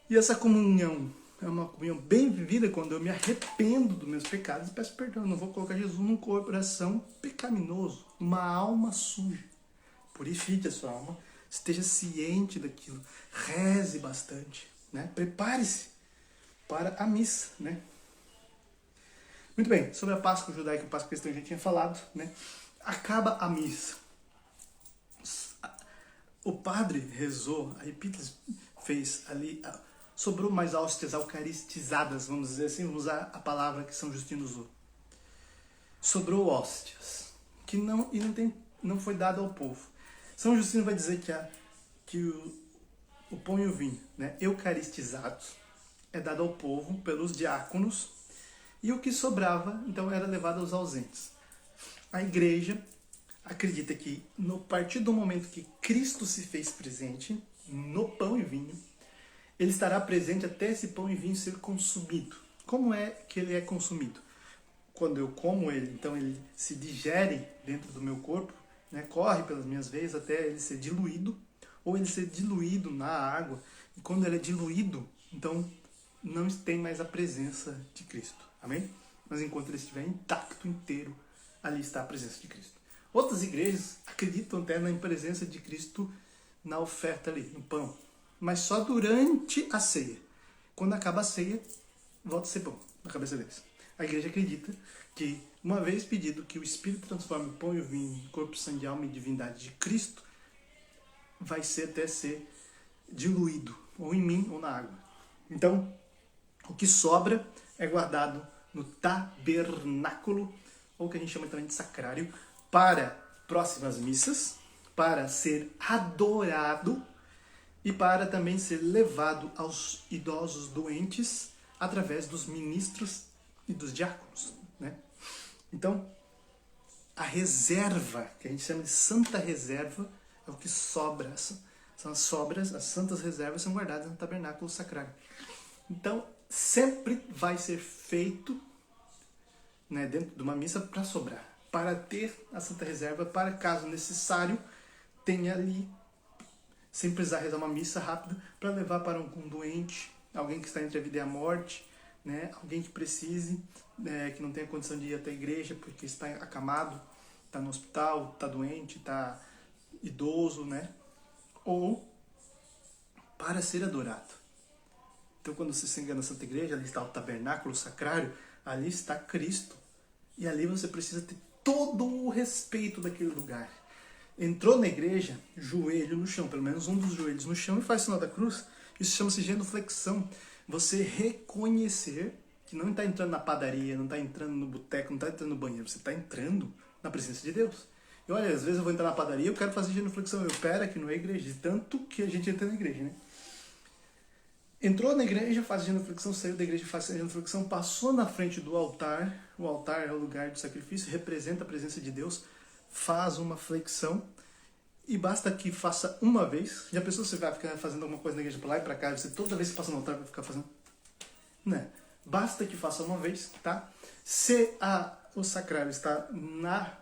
e essa comunhão é uma comunhão bem vivida quando eu me arrependo dos meus pecados e peço perdão. Eu não vou colocar Jesus num coração pecaminoso, uma alma suja. Purifique a sua alma, esteja ciente daquilo, reze bastante, né? Prepare-se para a missa, né? Muito bem, sobre a Páscoa judaica e a Páscoa cristã eu já tinha falado, né? Acaba a missa. O padre rezou, a epíclise fez ali, sobrou mais hóstias eucaristizadas, vamos dizer assim, vamos usar a palavra que São Justino usou. Sobrou hóstias, que não foi dado ao povo. São Justino vai dizer que o pão e o vinho, né, eucaristizados, é dado ao povo pelos diáconos, e o que sobrava, então, era levado aos ausentes. A igreja acredita que, no partir do momento que Cristo se fez presente no pão e vinho, Ele estará presente até esse pão e vinho ser consumido. Como é que ele é consumido? Quando eu como ele, então ele se digere dentro do meu corpo, né, corre pelas minhas veias até ele ser diluído, ou ele ser diluído na água. E quando ele é diluído, então não tem mais a presença de Cristo. Amém? Mas enquanto ele estiver intacto, inteiro, ali está a presença de Cristo. Outras igrejas acreditam até na presença de Cristo na oferta ali, no pão. Mas só durante a ceia. Quando acaba a ceia, volta a ser pão na cabeça deles. A igreja acredita que, uma vez pedido que o Espírito transforme o pão e o vinho em corpo, sangue, alma e divindade de Cristo, vai ser até ser diluído, ou em mim ou na água. Então, o que sobra é guardado no tabernáculo, ou que a gente chama também de sacrário, para próximas missas, para ser adorado e para também ser levado aos idosos doentes através dos ministros e dos diáconos, né? Então, a reserva, que a gente chama de santa reserva, é o que sobra. São as sobras, as santas reservas são guardadas no tabernáculo sacrário. Então, sempre vai ser feito, né, dentro de uma missa para sobrar, para ter a santa reserva, para caso necessário tenha ali, sem precisar rezar uma missa rápida, para levar para um doente, alguém que está entre a vida e a morte, né? Alguém que precise, que não tenha condição de ir até a igreja porque está acamado, está no hospital, está doente, está idoso, né? Ou para ser adorado. Então, quando você chega na Santa Igreja, ali está o tabernáculo, o sacrário, ali está Cristo. E ali você precisa ter todo o respeito daquele lugar. Entrou na igreja, joelho no chão, pelo menos um dos joelhos no chão, e faz o sinal da cruz. Isso chama-se genuflexão. Você reconhecer que não está entrando na padaria, não está entrando no boteco, não está entrando no banheiro, você está entrando na presença de Deus. E olha, às vezes eu vou entrar na padaria e eu quero fazer genuflexão. Eu pera que não é igreja, de tanto que a gente entra na igreja, né? Entrou na igreja, faz genuflexão, saiu da igreja, faz genuflexão, passou na frente do altar. O altar é o lugar do sacrifício, representa a presença de Deus. Faz uma flexão e basta que faça uma vez. Já pensou se você vai ficar fazendo alguma coisa na igreja para lá e para cá, você toda vez que passa no altar vai ficar fazendo? Né? Basta que faça uma vez, tá? Se o sacrário está na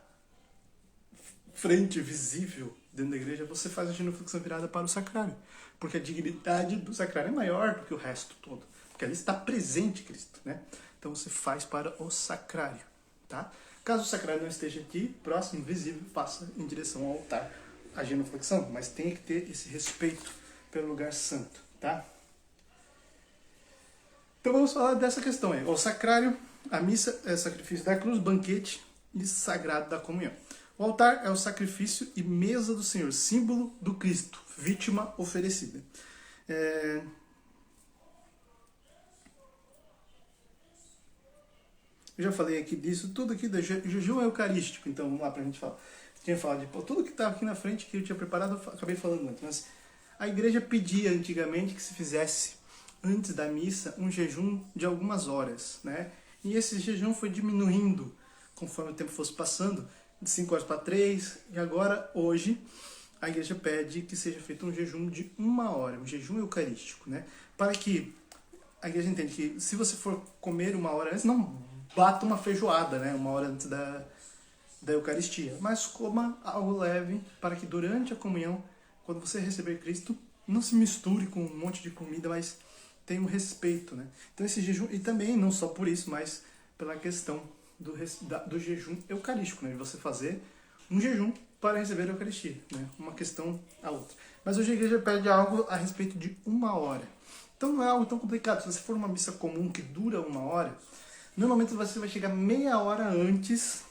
frente visível dentro da igreja, você faz a genuflexão virada para o sacrário. Porque a dignidade do sacrário é maior do que o resto todo. Porque ali está presente Cristo, né? Então você faz para o sacrário, tá? Caso o sacrário não esteja aqui, próximo, visível, faça em direção ao altar a genuflexão. Mas tem que ter esse respeito pelo lugar santo, tá? Então vamos falar dessa questão aí. O sacrário, a missa é sacrifício da cruz, banquete e sagrado da comunhão. O altar é o sacrifício e mesa do Senhor, símbolo do Cristo, vítima oferecida. Eu já falei aqui disso, tudo aqui do jejum eucarístico, então vamos lá pra gente falar. Tinha falado de tudo que estava aqui na frente que eu tinha preparado, eu acabei falando antes. Mas a igreja pedia antigamente que se fizesse, antes da missa, um jejum de algumas horas, né? E esse jejum foi diminuindo conforme o tempo fosse passando, de 5 horas para 3, e agora, hoje, a igreja pede que seja feito um jejum de 1 hora, um jejum eucarístico, né? Para que a igreja entenda que se você for comer 1 hora antes, não bata uma feijoada, né? 1 hora antes da Eucaristia, mas coma algo leve para que durante a comunhão, quando você receber Cristo, não se misture com um monte de comida, mas tenha um respeito, né? Então esse jejum, e também não só por isso, mas pela questão do jejum eucarístico, né? De você fazer um jejum para receber a Eucaristia, né? Uma questão a outra. Mas hoje a igreja pede algo a respeito de 1 hora. Então não é algo tão complicado. Se você for uma missa comum que dura 1 hora, normalmente você vai chegar meia hora antes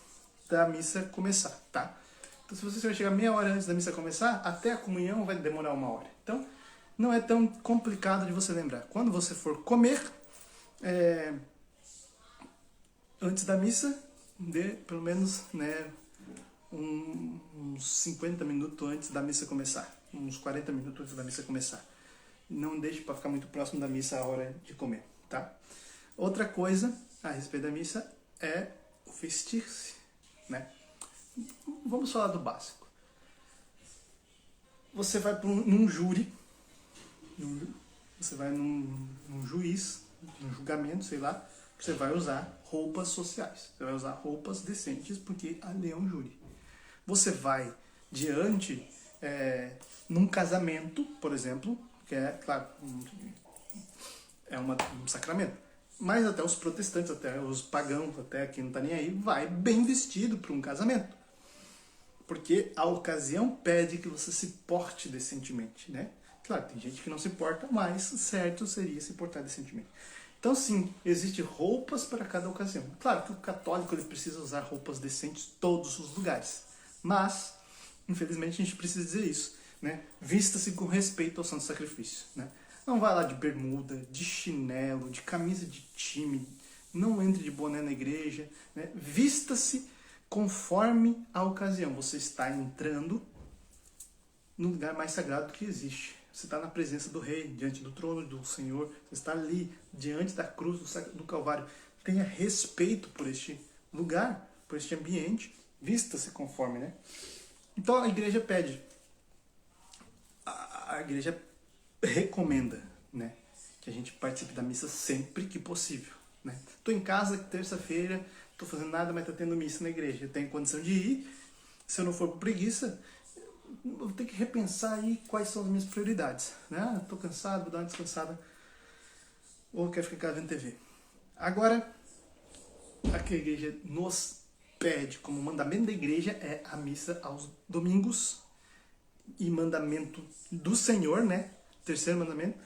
da missa começar, tá? Então se você vai chegar meia hora antes da missa começar, até a comunhão vai demorar 1 hora. Então não é tão complicado de você lembrar. Quando você for comer, antes da missa, dê pelo menos, né, uns 50 minutos antes da missa começar. Uns 40 minutos antes da missa começar. Não deixe para ficar muito próximo da missa a hora de comer, tá? Outra coisa a respeito da missa é o vestir-se, né? Vamos falar do básico. Você vai num júri, você vai num juiz, num julgamento, sei lá, você vai usar roupas sociais, você vai usar roupas decentes, porque ali é um júri. Você vai diante, num casamento, por exemplo, que é, claro, um sacramento, mas até os protestantes, até os pagãos, até quem não está nem aí, vai bem vestido para um casamento. Porque a ocasião pede que você se porte decentemente, né? Claro, tem gente que não se porta, mas certo seria se portar decentemente. Então, sim, existem roupas para cada ocasião. Claro que o católico ele precisa usar roupas decentes em todos os lugares. Mas, infelizmente, a gente precisa dizer isso, né? Vista-se com respeito ao santo sacrifício, né? Não vai lá de bermuda, de chinelo, de camisa de time, não entre de boné na igreja, né? Vista-se conforme a ocasião. Você está entrando no lugar mais sagrado que existe. Você está na presença do Rei, diante do trono do Senhor. Você está ali, diante da cruz do Calvário. Tenha respeito por este lugar, por este ambiente. Vista-se conforme, né? Então a igreja pede. A igreja recomenda, né, que a gente participe da missa sempre que possível, né? Estou em casa terça-feira, estou fazendo nada, mas está tendo missa na igreja. Eu tenho condição de ir. Se eu não for por preguiça, eu vou ter que repensar aí quais são as minhas prioridades, né? Estou cansado, vou dar uma descansada, ou quero ficar em casa vendo TV. Agora, a que a igreja nos pede como mandamento da igreja é a missa aos domingos, e mandamento do Senhor, né? Terceiro mandamento,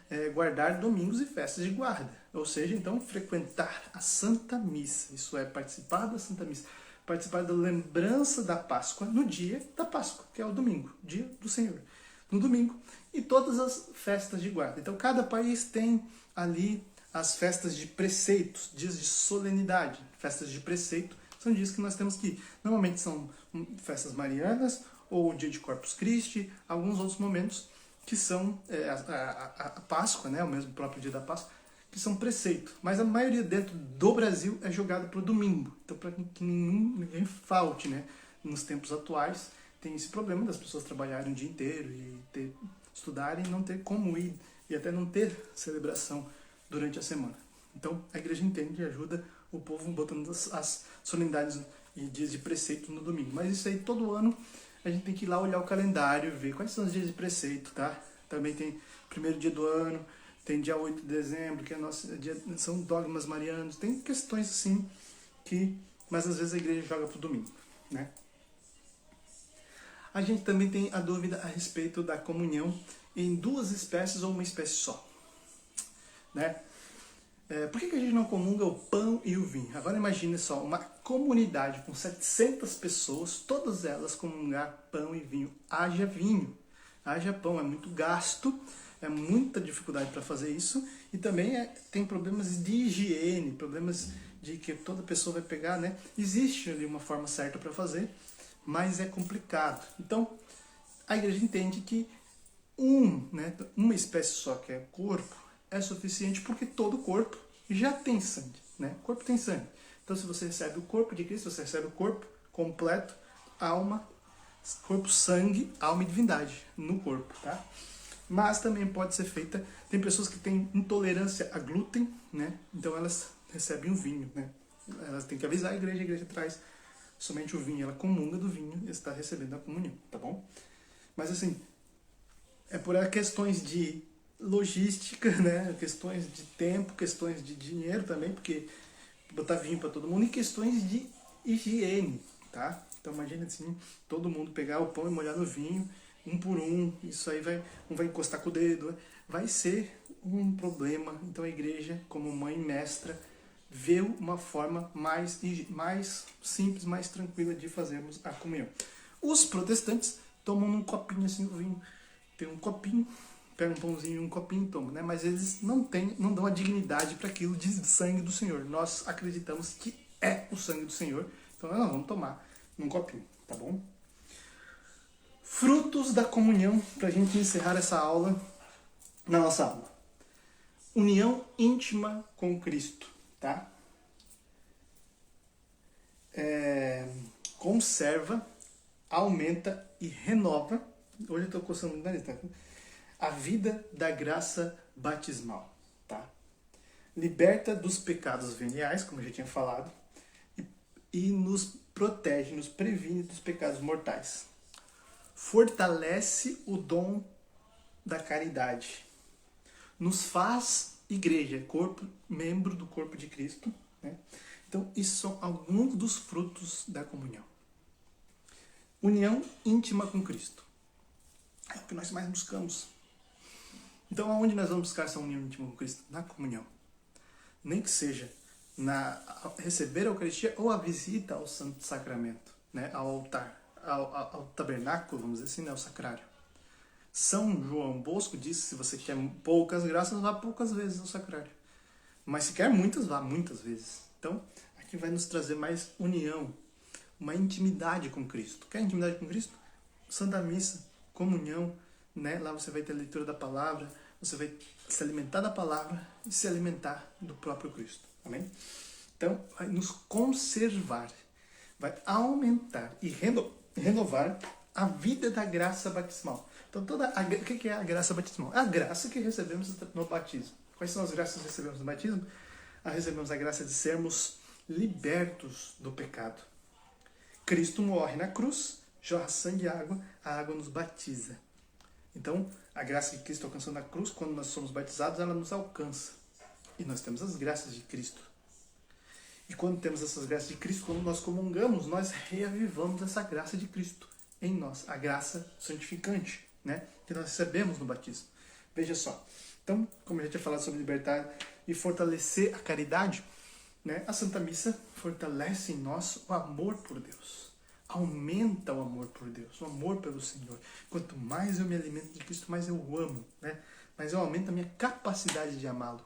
é guardar domingos e festas de guarda. Ou seja, então, frequentar a Santa Missa. Isso é, participar da Santa Missa. Participar da lembrança da Páscoa no dia da Páscoa, que é o domingo, dia do Senhor. No domingo. E todas as festas de guarda. Então, cada país tem ali as festas de preceitos, dias de solenidade. Festas de preceito são dias que nós temos que ir. Normalmente são festas marianas, ou o dia de Corpus Christi, alguns outros momentos que são a Páscoa, né, o mesmo próprio dia da Páscoa, que são preceito. Mas a maioria dentro do Brasil é jogado para o domingo. Então, para que ninguém falte, né? Nos tempos atuais, tem esse problema das pessoas trabalharem o dia inteiro e estudarem e não ter como ir, e até não ter celebração durante a semana. Então, a igreja entende e ajuda o povo botando as solenidades e dias de preceito no domingo. Mas isso aí, todo ano, a gente tem que ir lá olhar o calendário, ver quais são os dias de preceito, tá? Também tem primeiro dia do ano, tem dia 8 de dezembro, que é nosso dia, são dogmas marianos, tem questões assim mas às vezes a igreja joga pro domingo, né? A gente também tem a dúvida a respeito da comunhão em duas espécies ou uma espécie só, né? Por que a gente não comunga o pão e o vinho? Agora imagine só, uma comunidade com 700 pessoas, todas elas comungar pão e vinho. Haja vinho, haja pão, é muito gasto, é muita dificuldade para fazer isso. E também tem problemas de higiene, problemas de que toda pessoa vai pegar, né? Existe ali uma forma certa para fazer, mas é complicado. Então, a igreja entende que uma espécie só, que é o corpo, é suficiente porque todo corpo já tem sangue, né? O corpo tem sangue. Então, se você recebe o corpo de Cristo, você recebe o corpo completo, alma, corpo, sangue, alma e divindade no corpo, tá? Mas também pode ser feita, tem pessoas que têm intolerância a glúten, né? Então elas recebem o vinho, né? Elas têm que avisar a igreja traz somente o vinho, ela comunga do vinho e está recebendo a comunhão, tá bom? Mas assim, é por questões de logística, né? Questões de tempo, questões de dinheiro também, porque botar vinho para todo mundo, e questões de higiene, tá? Então imagina assim, todo mundo pegar o pão e molhar no vinho, um por um, isso aí um vai encostar com o dedo, vai ser um problema. Então a igreja, como mãe mestra, vê uma forma mais simples, mais tranquila de fazermos a comunhão. Os protestantes tomam num copinho assim o vinho, tem um copinho, pega um pãozinho e um copinho e toma, né? Mas eles não dão a dignidade para aquilo de sangue do Senhor. Nós acreditamos que é o sangue do Senhor, então nós vamos tomar num copinho, tá bom? Frutos da comunhão, para a gente encerrar essa aula, na nossa aula. União íntima com Cristo, tá? Conserva, aumenta e renova, hoje eu estou coçando muito nariz, tá? A vida da graça batismal, tá? Liberta dos pecados veniais, como eu já tinha falado, e nos protege, nos previne dos pecados mortais. Fortalece o dom da caridade. Nos faz igreja, membro do corpo de Cristo, né? Então, isso são alguns dos frutos da comunhão. União íntima com Cristo. É o que nós mais buscamos. Então, aonde nós vamos buscar essa união íntima com Cristo? Na comunhão. Nem que seja receber a Eucaristia ou a visita ao Santo Sacramento, né? Ao altar, ao tabernáculo, vamos dizer assim, né? Ao sacrário. São João Bosco disse, se você quer poucas graças, vá poucas vezes ao sacrário. Mas se quer muitas, vá muitas vezes. Então, aqui vai nos trazer mais união, uma intimidade com Cristo. Quer intimidade com Cristo? Santa Missa, comunhão, né? Lá você vai ter a leitura da palavra, você vai se alimentar da palavra e se alimentar do próprio Cristo. Amém? Então, vai nos conservar, vai aumentar e renovar a vida da graça batismal. Então, o que é a graça batismal? É a graça que recebemos no batismo. Quais são as graças que recebemos no batismo? Recebemos a graça de sermos libertos do pecado. Cristo morre na cruz jorra sangue e água, a água nos batiza. Então, a graça que Cristo alcançou na cruz, quando nós somos batizados, ela nos alcança. E nós temos as graças de Cristo. E quando temos essas graças de Cristo, quando nós comungamos, nós reavivamos essa graça de Cristo em nós. A graça santificante, né? Que nós recebemos no batismo. Veja só. Então, como eu já tinha falado sobre libertar e fortalecer a caridade, né? A Santa Missa fortalece em nós o amor por Deus. Aumenta o amor por Deus, o amor pelo Senhor. Quanto mais eu me alimento de Cristo, mais eu o amo, né? Mas eu aumento a minha capacidade de amá-lo.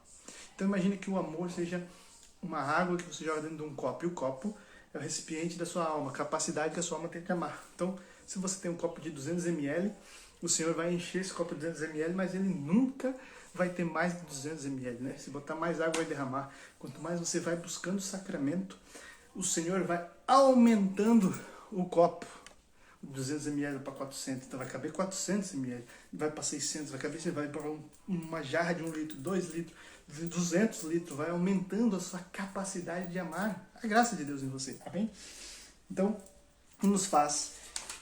Então imagine que o amor seja uma água que você joga dentro de um copo. E o copo é o recipiente da sua alma, a capacidade que a sua alma tem de amar. Então, se você tem um copo de 200 ml, o Senhor vai encher esse copo de 200 ml, mas ele nunca vai ter mais de 200 ml, né? Se botar mais água, vai derramar. Quanto mais você vai buscando o sacramento, o Senhor vai aumentando o copo. 200 ml para 400, então vai caber 400 ml, vai para 600, vai caber, você vai para uma jarra de 1 litro, 2 litros, 200 litros, vai aumentando a sua capacidade de amar a graça de Deus em você, tá bem? Então, nos faz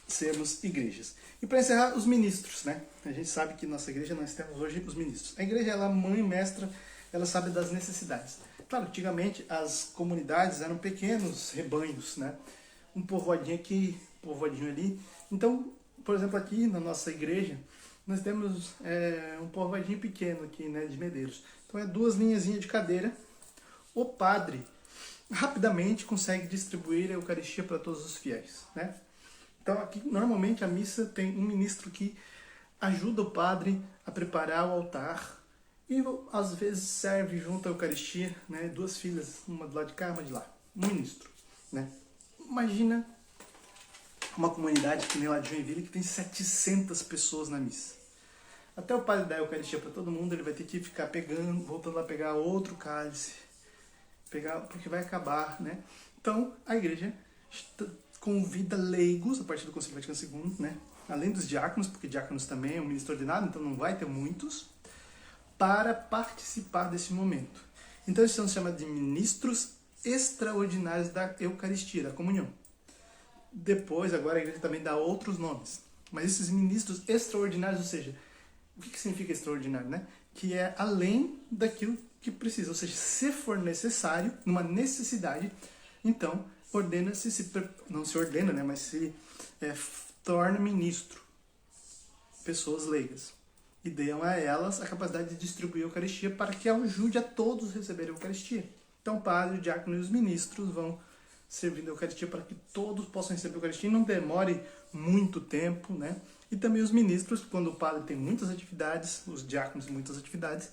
sermos igrejas. E para encerrar, os ministros, né? A gente sabe que nossa igreja, nós temos hoje os ministros. A igreja, ela é mãe, mestra, ela sabe das necessidades. Claro, antigamente as comunidades eram pequenos rebanhos, né? Um povoadinho aqui, um povoadinho ali. Então, por exemplo, aqui na nossa igreja, nós temos um povoadinho pequeno aqui, né, de Medeiros. Então é 2 linhazinhas de cadeira. O padre rapidamente consegue distribuir a Eucaristia para todos os fiéis, né? Então aqui normalmente a missa tem um ministro que ajuda o padre a preparar o altar e às vezes serve junto à Eucaristia, né, 2 filhas, uma do lado de cá, uma de lá, um ministro, né? Imagina uma comunidade que nem lá de Joinville que tem 700 pessoas na missa. Até o padre dar a Eucaristia para todo mundo, ele vai ter que ficar pegando, voltando a pegar outro cálice, porque vai acabar, né? Então, a igreja convida leigos, a partir do Concílio Vaticano II, né? Além dos diáconos, porque diáconos também é um ministro ordenado, então não vai ter muitos, para participar desse momento. Então, isso são chamados de ministros extraordinários da Eucaristia, da comunhão. Depois, agora a igreja também dá outros nomes. Mas esses ministros extraordinários, ou seja, o que significa extraordinário, né? Que é além daquilo que precisa. Ou seja, se for necessário, numa necessidade, então ordena-se, não se ordena, né? Mas se torna ministro. Pessoas leigas. E dão a elas a capacidade de distribuir a Eucaristia para que ajude a todos a receber a Eucaristia. Então o padre, o diácono e os ministros vão servindo a Eucaristia para que todos possam receber a Eucaristia e não demore muito tempo, né? E também os ministros, quando o padre tem muitas atividades, os diáconos muitas atividades,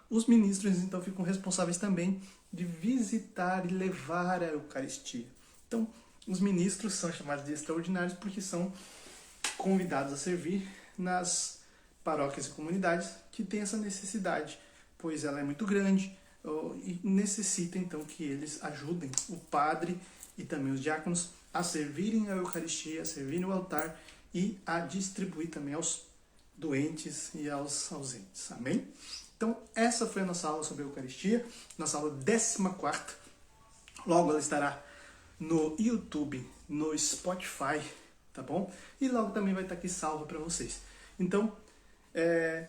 os ministros então ficam responsáveis também de visitar e levar a Eucaristia. Então, os ministros são chamados de extraordinários porque são convidados a servir nas paróquias e comunidades que têm essa necessidade, pois ela é muito grande e necessita então que eles ajudem o padre e também os diáconos a servirem a Eucaristia, a servirem o altar e a distribuir também aos doentes e aos ausentes. Amém? Então, essa foi a nossa aula sobre a Eucaristia, nossa aula 14ª. Logo ela estará no YouTube, no Spotify, tá bom? E logo também vai estar aqui salva para vocês. Então,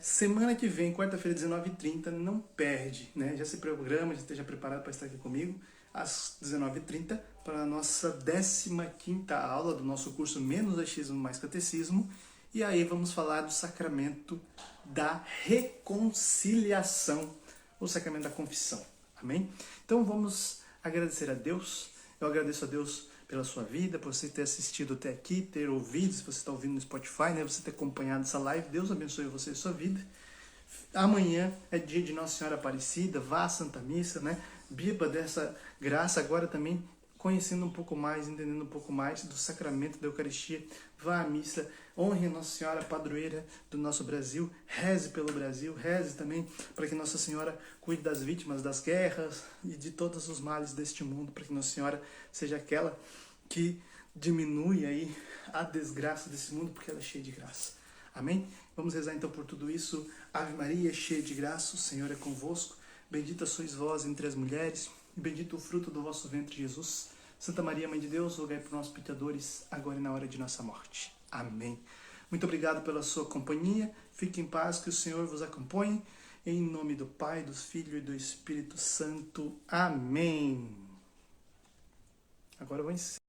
semana que vem, quarta-feira, 19h30, não perde, né? Já se programa, já esteja preparado para estar aqui comigo às 19h30 para a nossa 15ª aula do nosso curso Menos Achismo Mais Catecismo. E aí vamos falar do sacramento da reconciliação, o sacramento da confissão. Amém? Então vamos agradecer a Deus. Eu agradeço a Deus pela sua vida, por você ter assistido até aqui, ter ouvido, se você está ouvindo no Spotify, né, você ter acompanhado essa live. Deus abençoe você e a sua vida. Amanhã é dia de Nossa Senhora Aparecida, vá à Santa Missa, né? Beba dessa graça agora também, conhecendo um pouco mais, entendendo um pouco mais do sacramento da Eucaristia. Vá à missa, honre a Nossa Senhora, padroeira do nosso Brasil, reze pelo Brasil, reze também para que Nossa Senhora cuide das vítimas das guerras e de todos os males deste mundo, para que Nossa Senhora seja aquela que diminui aí a desgraça desse mundo, porque ela é cheia de graça. Amém? Vamos rezar então por tudo isso. Ave Maria, cheia de graça, o Senhor é convosco. Bendita sois vós entre as mulheres, e bendito o fruto do vosso ventre, Jesus. Santa Maria, Mãe de Deus, rogai por nós pecadores, agora e na hora de nossa morte. Amém. Muito obrigado pela sua companhia. Fique em paz, que o Senhor vos acompanhe. Em nome do Pai, do Filho e do Espírito Santo. Amém. Agora eu vou ensinar.